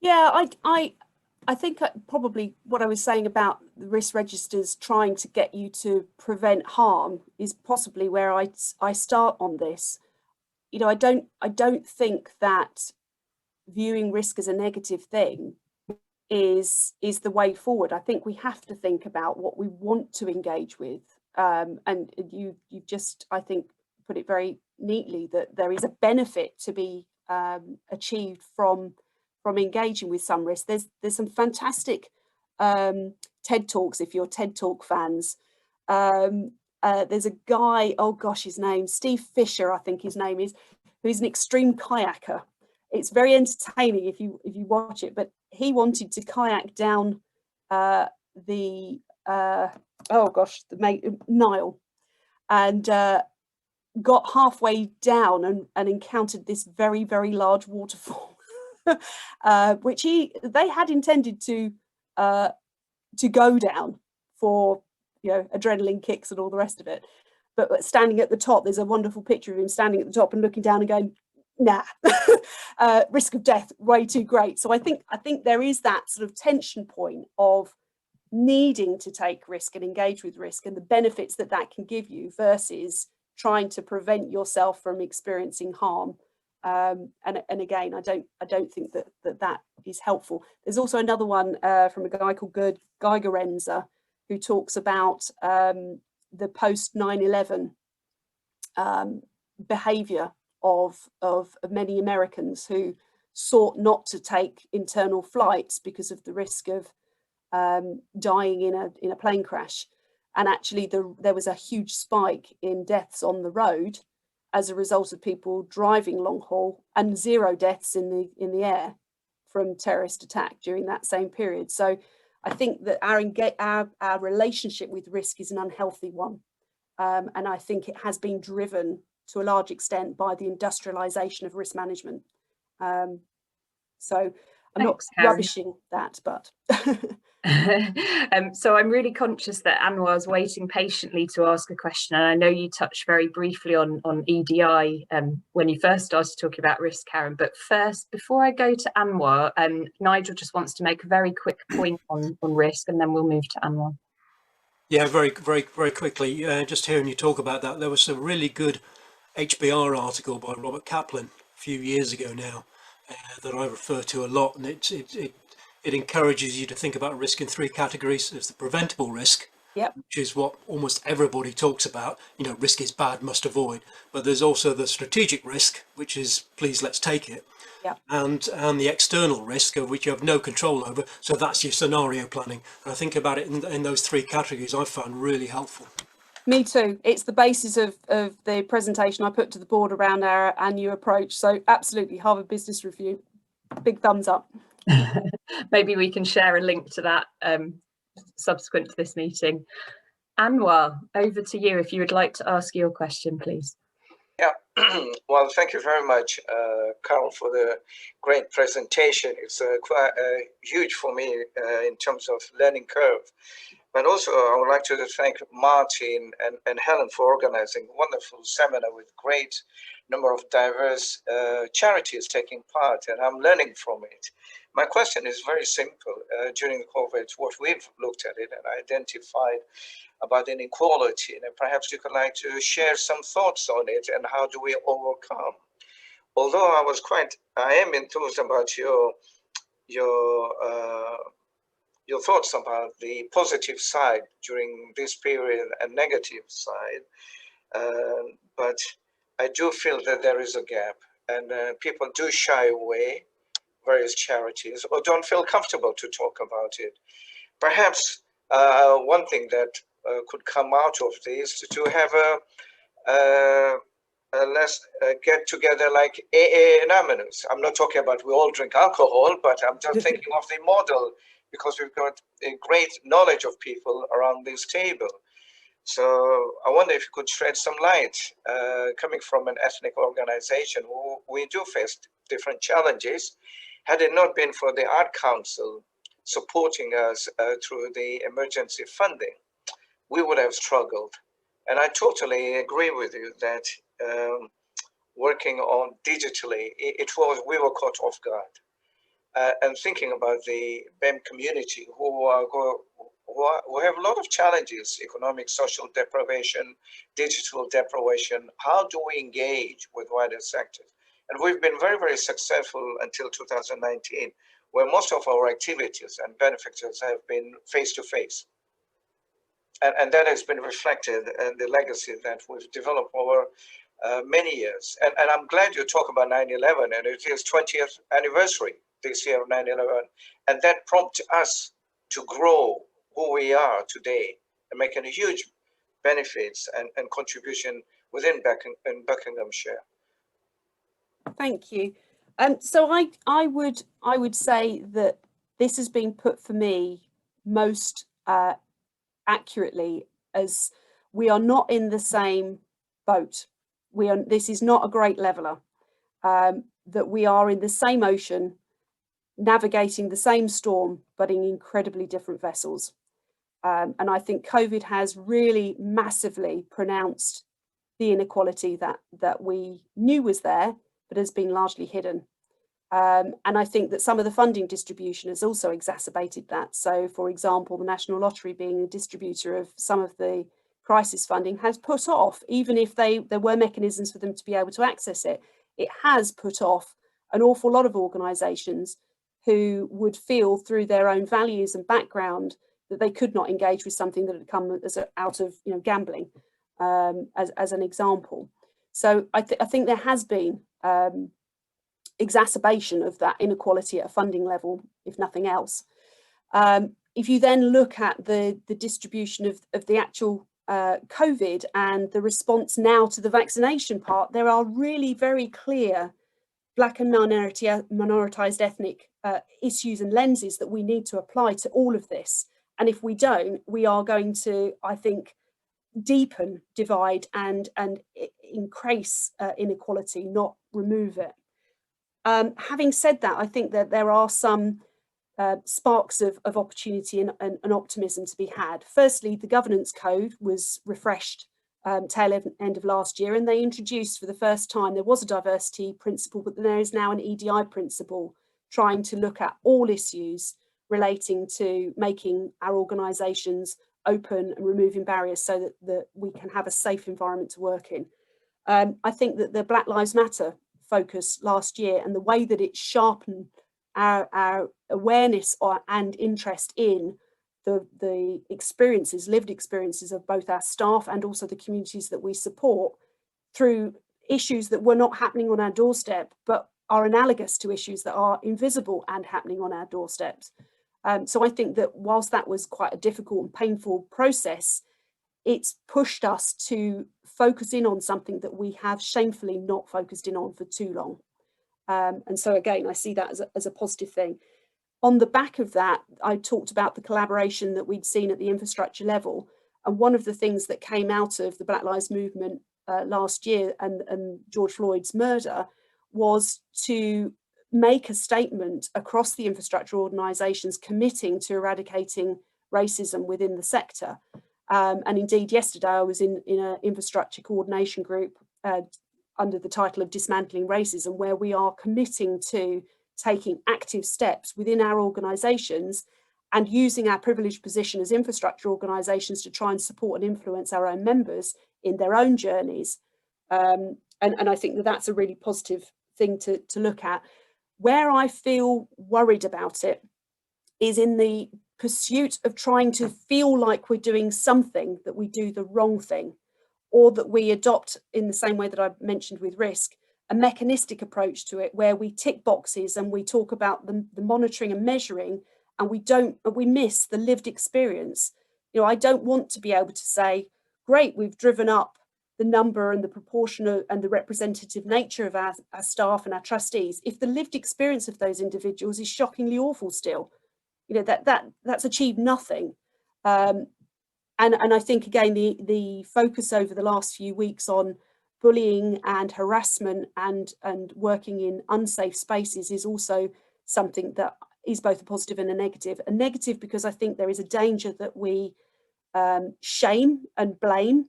Yeah, I think probably what I was saying about the risk registers trying to get you to prevent harm is possibly where I start on this. You know, I don't think that viewing risk as a negative thing is the way forward. I think we have to think about what we want to engage with. And you've just, I think, put it very neatly that there is a benefit to be achieved from engaging with some risk. There's some fantastic TED Talks, if you're TED Talk fans. There's a guy, oh gosh, his name, Steve Fisher, I think his name is, who's an extreme kayaker. It's very entertaining if you watch it, but he wanted to kayak down the Nile, and got halfway down and encountered this very, very large waterfall. Which they had intended to go down for, you know, adrenaline kicks and all the rest of it, but standing at the top, there's a wonderful picture of him standing at the top and looking down and going, nah, risk of death way too great. So I think there is that sort of tension point of needing to take risk and engage with risk and the benefits that can give you versus trying to prevent yourself from experiencing harm. And again, I don't think that is helpful. There's also another one from a guy called Guy Garenza, who talks about the post 9/11 behaviour of many Americans who sought not to take internal flights because of the risk of dying in a plane crash. And actually, there was a huge spike in deaths on the road as a result of people driving long haul, and 0 deaths in the air from terrorist attack during that same period. So I think that our relationship with risk is an unhealthy one, and I think it has been driven to a large extent by the industrialization of risk management. So I'm not rubbishing that, but so I'm really conscious that Anwar's waiting patiently to ask a question, and I know you touched very briefly on EDI when you first started talking about risk, Caron. But first, before I go to Anwar, Nigel just wants to make a very quick point on risk, and then we'll move to Anwar. Yeah, very quickly. Just hearing you talk about that, there was a really good HBR article by Robert Kaplan a few years ago now that I refer to a lot, and it encourages you to think about risk in 3 categories. There's the preventable risk, yep, which is what almost everybody talks about. You know, risk is bad, must avoid. But there's also the strategic risk, which is please let's take it. Yep. And the external risk, of which you have no control over. So that's your scenario planning. And I think about it in those 3 categories I've found really helpful. Me too. It's the basis of the presentation I put to the board around our new approach. So absolutely, Harvard Business Review, big thumbs up. Maybe we can share a link to that subsequent to this meeting. Anwar, over to you if you would like to ask your question, please. Yeah, well, thank you very much, Caron, for the great presentation. It's quite huge for me in terms of learning curve. But also, I would like to thank Martin and Helen for organizing a wonderful seminar with great number of diverse charities taking part, and I'm learning from it. My question is very simple. During COVID, what we've looked at it and identified about inequality, and perhaps you could like to share some thoughts on it and how do we overcome. Although I am enthused about your thoughts about the positive side during this period and negative side, but I do feel that there is a gap, and people do shy away, various charities, or don't feel comfortable to talk about it. Perhaps one thing that could come out of this to have let's get together like AA Anonymous. I'm not talking about we all drink alcohol, but I'm just thinking of the model, because we've got a great knowledge of people around this table. So I wonder if you could shed some light, coming from an ethnic organization who we do face different challenges. Had it not been for the Art Council supporting us through the emergency funding, we would have struggled. And I totally agree with you that working on digitally, we were caught off guard. And thinking about the BEM community who have a lot of challenges: economic, social deprivation, digital deprivation. How do we engage with wider sectors? And we've been very, very successful until 2019, where most of our activities and benefits have been face-to-face. And that has been reflected in the legacy that we've developed over many years. And I'm glad you talk about 9/11, and it is 20th anniversary this year of 9/11. And that prompted us to grow who we are today and making a huge benefits and contribution within Buckinghamshire. Thank you. So I would say that this has been put for me most accurately as we are not in the same boat. This is not a great leveler. That we are in the same ocean, navigating the same storm, but in incredibly different vessels. And I think COVID has really massively pronounced the inequality that we knew was there, but has been largely hidden. And I think that some of the funding distribution has also exacerbated that. So, for example, the National Lottery, being a distributor of some of the crisis funding, has put off, even if there were mechanisms for them to be able to access it, it has put off an awful lot of organisations who would feel through their own values and background that they could not engage with something that had come out of gambling, as an example. So I think there has been exacerbation of that inequality at a funding level, if nothing else. If you then look at the distribution of the actual COVID and the response now to the vaccination part, there are really very clear Black and minoritized ethnic issues and lenses that we need to apply to all of this. And if we don't, we are going to, I think, deepen divide and increase inequality, not remove it. Having said that, I think that there are some sparks of opportunity and optimism to be had. Firstly, the governance code was refreshed tail end of last year, and they introduced for the first time, there was a diversity principle, but there is now an EDI principle trying to look at all issues relating to making our organisations open and removing barriers so that we can have a safe environment to work in. I think that the Black Lives Matter focus last year and the way that it sharpened our awareness and interest in the experiences, lived experiences of both our staff and also the communities that we support through issues that were not happening on our doorstep, but are analogous to issues that are invisible and happening on our doorsteps. So I think that whilst that was quite a difficult and painful process, it's pushed us to focus in on something that we have shamefully not focused in on for too long. And so again, I see that as a positive thing. On the back of that, I talked about the collaboration that we'd seen at the infrastructure level. And one of the things that came out of the Black Lives Movement last year and George Floyd's murder was to make a statement across the infrastructure organisations committing to eradicating racism within the sector. And indeed, yesterday I was in an infrastructure coordination group under the title of Dismantling Racism, where we are committing to taking active steps within our organisations and using our privileged position as infrastructure organisations to try and support and influence our own members in their own journeys. And I think that that's a really positive thing to look at. Where I feel worried about it is in the pursuit of trying to feel like we're doing something, that we do the wrong thing, or that we adopt, in the same way that I mentioned with risk, a mechanistic approach to it where we tick boxes and we talk about the monitoring and measuring, and we miss the lived experience. I don't want to be able to say, great, we've driven up the number and the proportion and the representative nature of our staff and our trustees, if the lived experience of those individuals is shockingly awful still. That's achieved nothing. And I think, again, the focus over the last few weeks on bullying and harassment and working in unsafe spaces is also something that is both a positive and a negative. A negative because I think there is a danger that we shame and blame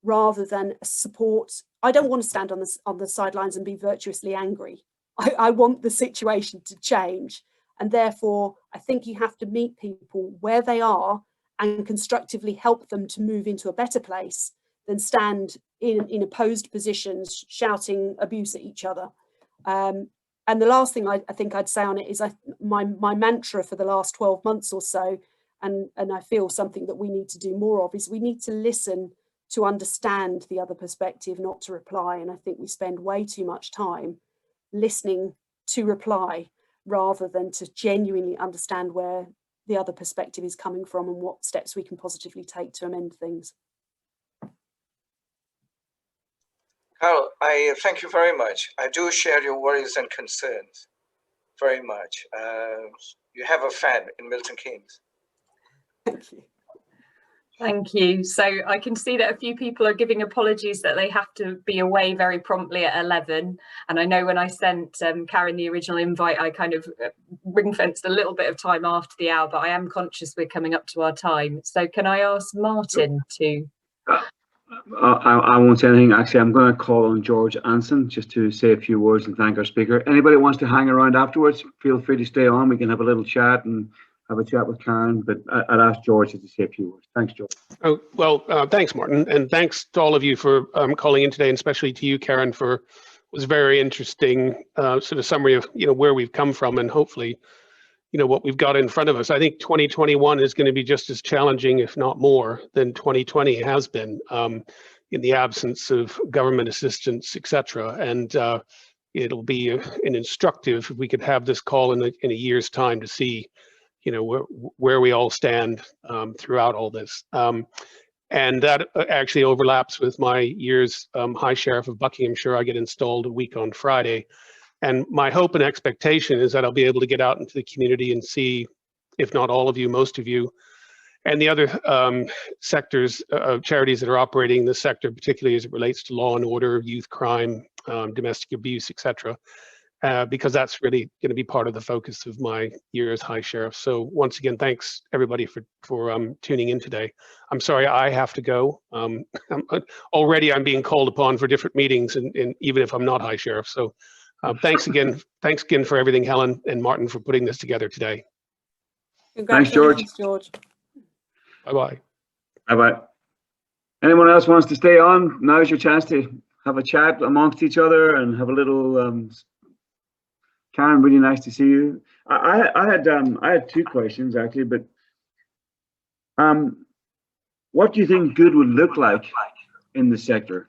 rather than support. I don't want to stand on the sidelines and be virtuously angry. I want the situation to change, and therefore I think you have to meet people where they are and constructively help them to move into a better place than stand in opposed positions shouting abuse at each other. And the last thing I think I'd say on it is my mantra for the last 12 months or so, and I feel something that we need to do more of, is we need to listen to understand the other perspective, not to reply. And I think we spend way too much time listening to reply rather than to genuinely understand where the other perspective is coming from and what steps we can positively take to amend things. Carol, I thank you very much. I do share your worries and concerns very much. You have a fan in Milton Keynes. Thank you. Thank you. So I can see that a few people are giving apologies that they have to be away very promptly at 11. And I know when I sent Caron the original invite, I kind of ring-fenced a little bit of time after the hour, but I am conscious we're coming up to our time. So can I ask Martin to... I won't say anything. Actually, I'm going to call on George Anson just to say a few words and thank our speaker. Anybody wants to hang around afterwards, feel free to stay on. We can have a little chat and have a chat with Caron, but I'd ask George to say a few words. Thanks, George. Oh, well, thanks, Martin. And thanks to all of you for calling in today, and especially to you, Caron, for was very interesting sort of summary of, where we've come from and hopefully, what we've got in front of us. I think 2021 is going to be just as challenging, if not more, than 2020 has been in the absence of government assistance, et cetera. And it'll be an instructive if we could have this call in a year's time to see where we all stand throughout all this. And that actually overlaps with my year's High Sheriff of Buckinghamshire. I get installed a week on Friday. And my hope and expectation is that I'll be able to get out into the community and see, if not all of you, most of you, and the other sectors of charities that are operating in this sector, particularly as it relates to law and order, youth crime, domestic abuse, et cetera. Because that's really going to be part of the focus of my year as High Sheriff. So once again, thanks everybody for tuning in today. I'm sorry I have to go. Already I'm being called upon for different meetings, and even if I'm not High Sheriff. So thanks again for everything, Helen and Martin, for putting this together today. Thanks, George. George. Bye-bye. Bye-bye. Anyone else wants to stay on? Now's your chance to have a chat amongst each other and have a little Caron, really nice to see you. I had two questions actually, but what do you think good would look like in the sector?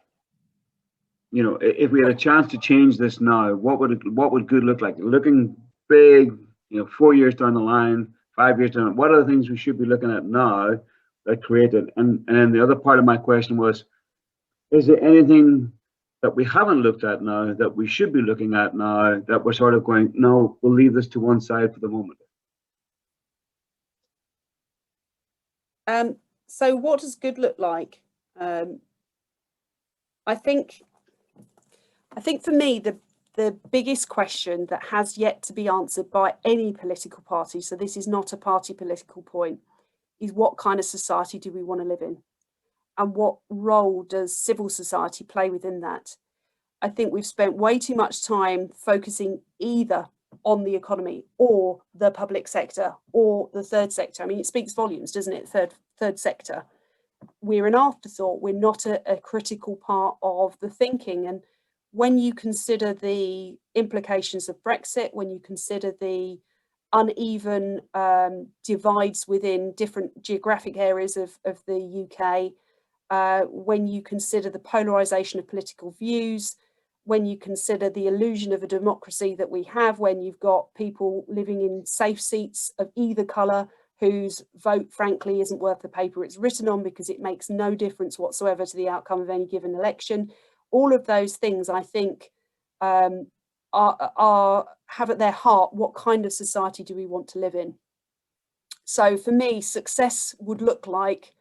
If we had a chance to change this now, what would good look like? Looking big, 4 years down the line, 5 years down. What are the things we should be looking at now that create it? And then the other part of my question was, is there anything that we haven't looked at now that we should be looking at now that we're sort of going, no, we'll leave this to one side for the moment? So what does good look like? I think for me, the biggest question that has yet to be answered by any political party, so this is not a party political point, is what kind of society do we want to live in? And what role does civil society play within that? I think we've spent way too much time focusing either on the economy or the public sector or the third sector. I mean, it speaks volumes, doesn't it? Third sector. We're an afterthought. We're not a critical part of the thinking. And when you consider the implications of Brexit, when you consider the uneven divides within different geographic areas of the UK, when you consider the polarisation of political views, when you consider the illusion of a democracy that we have, when you've got people living in safe seats of either colour whose vote, frankly, isn't worth the paper it's written on because it makes no difference whatsoever to the outcome of any given election. All of those things, I think, have at their heart, what kind of society do we want to live in? So for me, success would look like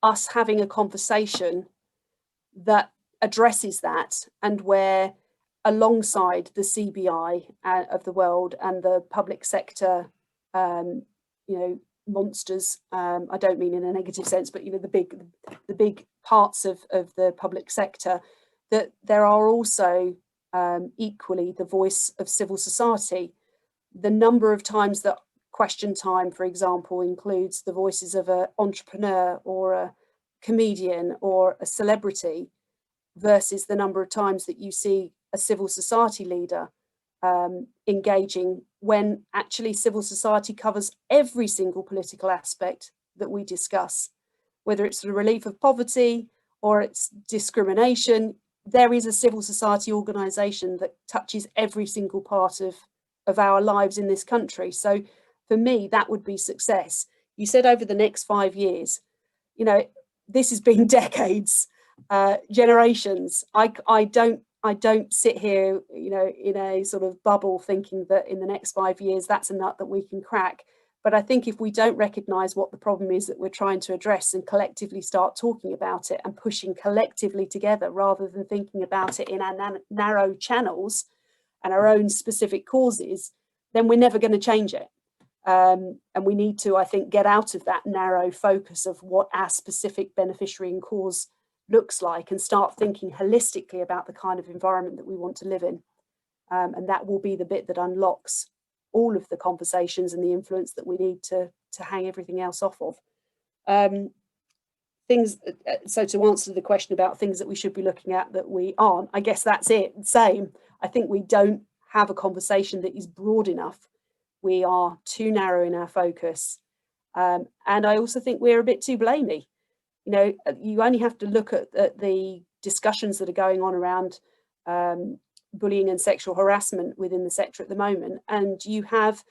us having a conversation that addresses that, and where alongside the CBI of the world and the public sector monsters. I don't mean in a negative sense, but the big parts of the public sector, that there are also equally the voice of civil society. The number of times that Question Time, for example, includes the voices of an entrepreneur or a comedian or a celebrity, versus the number of times that you see a civil society leader engaging, when actually civil society covers every single political aspect that we discuss, whether it's the relief of poverty or it's discrimination. There is a civil society organisation that touches every single part of our lives in this country. So for me, that would be success. You said over the next 5 years, you know, this has been decades, generations. I don't sit here, you know, in a sort of bubble thinking that in the next 5 years, that's a nut that we can crack. But I think if we don't recognise what the problem is that we're trying to address and collectively start talking about it and pushing collectively together, rather than thinking about it in our narrow channels and our own specific causes, then we're never going to change it. And we need to, I think, get out of that narrow focus of what our specific beneficiary and cause looks like and start thinking holistically about the kind of environment that we want to live in. And that will be the bit that unlocks all of the conversations and the influence that we need to hang everything else off of. So to answer the question about things that we should be looking at that we aren't, I guess that's it. Same. I think we don't have a conversation that is broad enough. We are too narrow in our focus. And I also think we're a bit too blamey. You know, you only have to look at the discussions that are going on around bullying and sexual harassment within the sector at the moment. And you have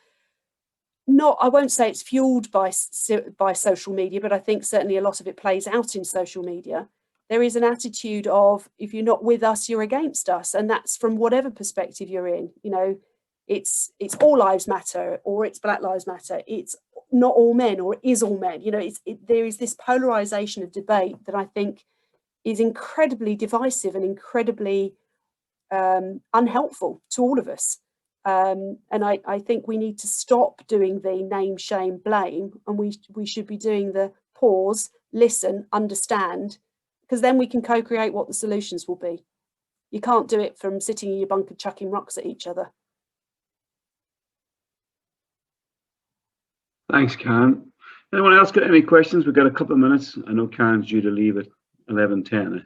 not, I won't say it's fueled by social media, but I think certainly a lot of it plays out in social media. There is an attitude of, if you're not with us, you're against us. And that's from whatever perspective you're in. You know, it's all lives matter, or it's Black Lives Matter. It's not all men, or it is all men. You know, there is this polarization of debate that I think is incredibly divisive and incredibly unhelpful to all of us. And I think we need to stop doing the name, shame, blame, and we should be doing the pause, listen, understand, because then we can co-create what the solutions will be. You can't do it from sitting in your bunker chucking rocks at each other. Thanks, Karen. Anyone else got any questions? We've got a couple of minutes. I know Karen's due to leave at 11:10.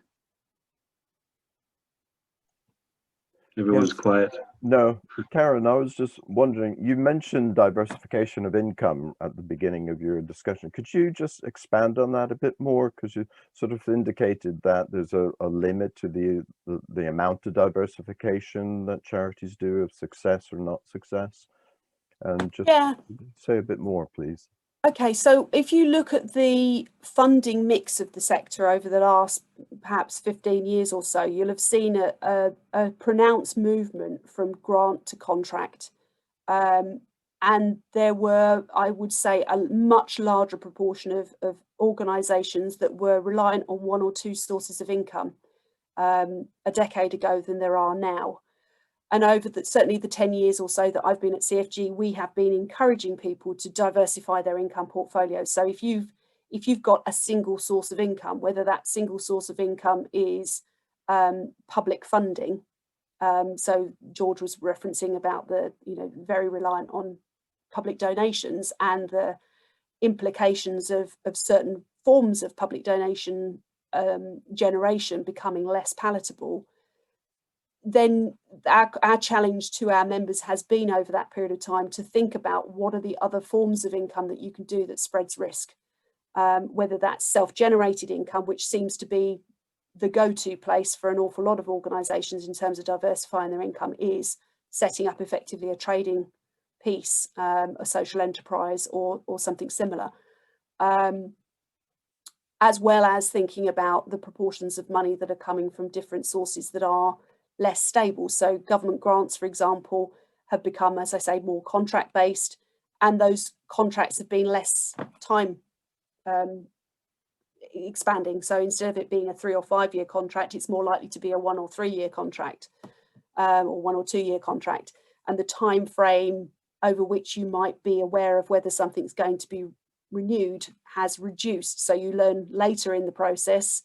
Everyone's quiet. No, Caron, I was just wondering, you mentioned diversification of income at the beginning of your discussion. Could you just expand on that a bit more? Because you sort of indicated that there's a limit to the amount of diversification that charities do, of success or not success. And just say a bit more, please. Okay, so if you look at the funding mix of the sector over the last perhaps 15 years or so, you'll have seen a pronounced movement from grant to contract. And there were, I would say, a much larger proportion of organisations that were reliant on one or two sources of income a decade ago than there are now. And over certainly the 10 years or so that I've been at CFG, we have been encouraging people to diversify their income portfolios. So if you've got a single source of income, whether that single source of income is public funding, so George was referencing about the, you know, very reliant on public donations and the implications of certain forms of public donation generation becoming less palatable, then our challenge to our members has been over that period of time to think about what are the other forms of income that you can do that spreads risk, whether that's self-generated income, which seems to be the go-to place for an awful lot of organisations in terms of diversifying their income, is setting up effectively a trading piece, a social enterprise or something similar, as well as thinking about the proportions of money that are coming from different sources that are less stable. So government grants, for example, have become, as I say, more contract based, and those contracts have been less time expanding. So instead of it being a 3 or 5 year contract, it's more likely to be a 1 or 3 year contract, or 1 or 2 year contract. And the time frame over which you might be aware of whether something's going to be renewed has reduced. So you learn later in the process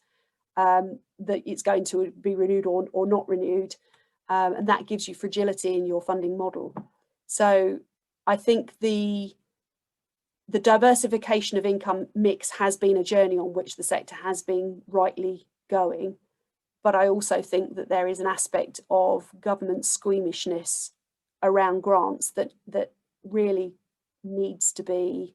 that it's going to be renewed or not renewed, and that gives you fragility in your funding model. So I think the diversification of income mix has been a journey on which the sector has been rightly going, but I also think that there is an aspect of government squeamishness around grants that really needs to be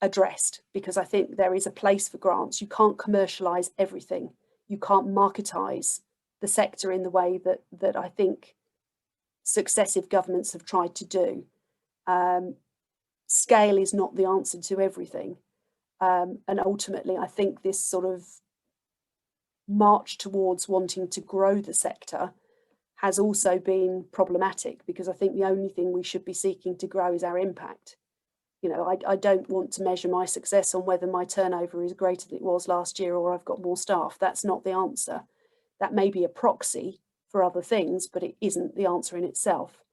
addressed, because I think there is a place for grants. You can't commercialize everything. You can't marketize the sector in the way that I think successive governments have tried to do. Scale is not the answer to everything. And ultimately, I think this sort of march towards wanting to grow the sector has also been problematic, because I think the only thing we should be seeking to grow is our impact. You know, I don't want to measure my success on whether my turnover is greater than it was last year or I've got more staff. That's not the answer. That may be a proxy for other things, but it isn't the answer in itself.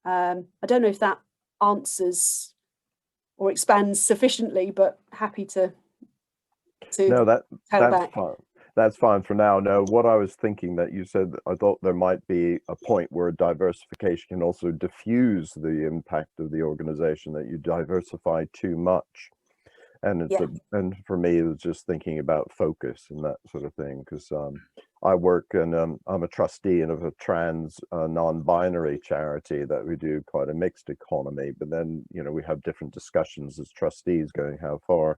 I don't know if that answers or expands sufficiently, but happy to no, that's back. fine. That's fine for now. No, what I was thinking that you said, I thought there might be a point where diversification can also diffuse the impact of the organization, that you diversify too much. And it's and for me, it was just thinking about focus and that sort of thing, because I work and I'm a trustee of a trans non-binary charity that we do quite a mixed economy, but then, you know, we have different discussions as trustees going how far.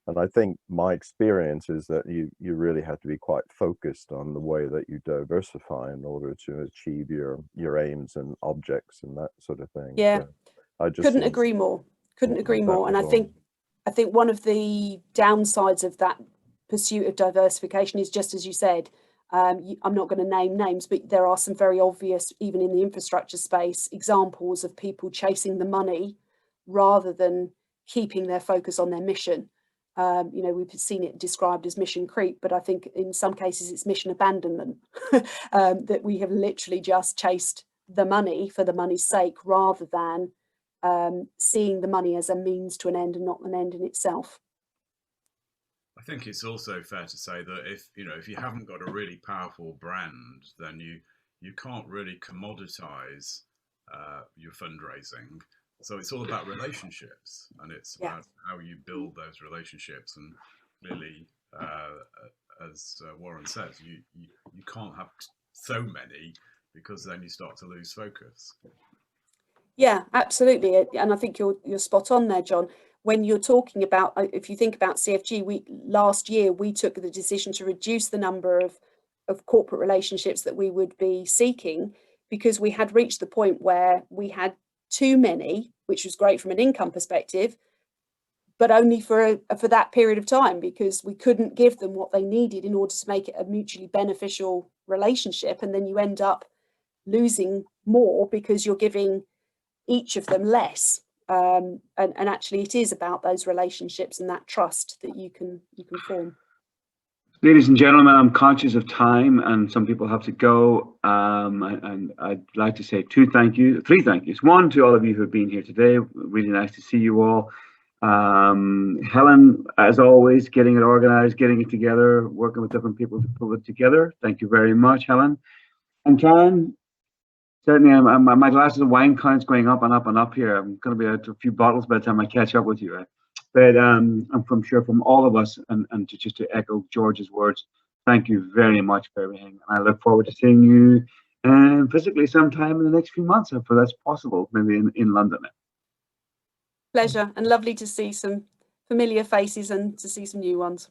And I think my experience is that you really have to be quite focused on the way that you diversify in order to achieve your aims and objects and that sort of thing. Yeah, so I just couldn't agree more. Couldn't agree more. And I think one of the downsides of that pursuit of diversification is, just as you said, I'm not going to name names, but there are some very obvious, even in the infrastructure space, examples of people chasing the money rather than keeping their focus on their mission. You know, we've seen it described as mission creep, but I think in some cases it's mission abandonment, that we have literally just chased the money for the money's sake, rather than seeing the money as a means to an end and not an end in itself. I think it's also fair to say that if you haven't got a really powerful brand, then you can't really commoditize your fundraising. So it's all about relationships, and it's about how you build those relationships. And clearly, as Warren says, you can't have so many, because then you start to lose focus. Yeah, absolutely. And I think you're spot on there, John. When you're talking about, if you think about CFG, last year we took the decision to reduce the number of corporate relationships that we would be seeking, because we had reached the point where we had too many, which was great from an income perspective, but only for that period of time, because we couldn't give them what they needed in order to make it a mutually beneficial relationship. And then you end up losing more because you're giving each of them less. And actually it is about those relationships and that trust that you can form. Ladies and gentlemen, I'm conscious of time and some people have to go. And I'd like to say three thank yous. One, to all of you who have been here today. Really nice to see you all. Helen, as always, getting it organized, getting it together, working with different people to pull it together. Thank you very much, Helen. And Caron, certainly my glasses of wine count's going up and up and up here. I'm going to be at a few bottles by the time I catch up with you, right? But I'm sure from all of us, and just to echo George's words, thank you very much for everything. And I look forward to seeing you physically sometime in the next few months, if that's possible, maybe in London. Pleasure, and lovely to see some familiar faces and to see some new ones.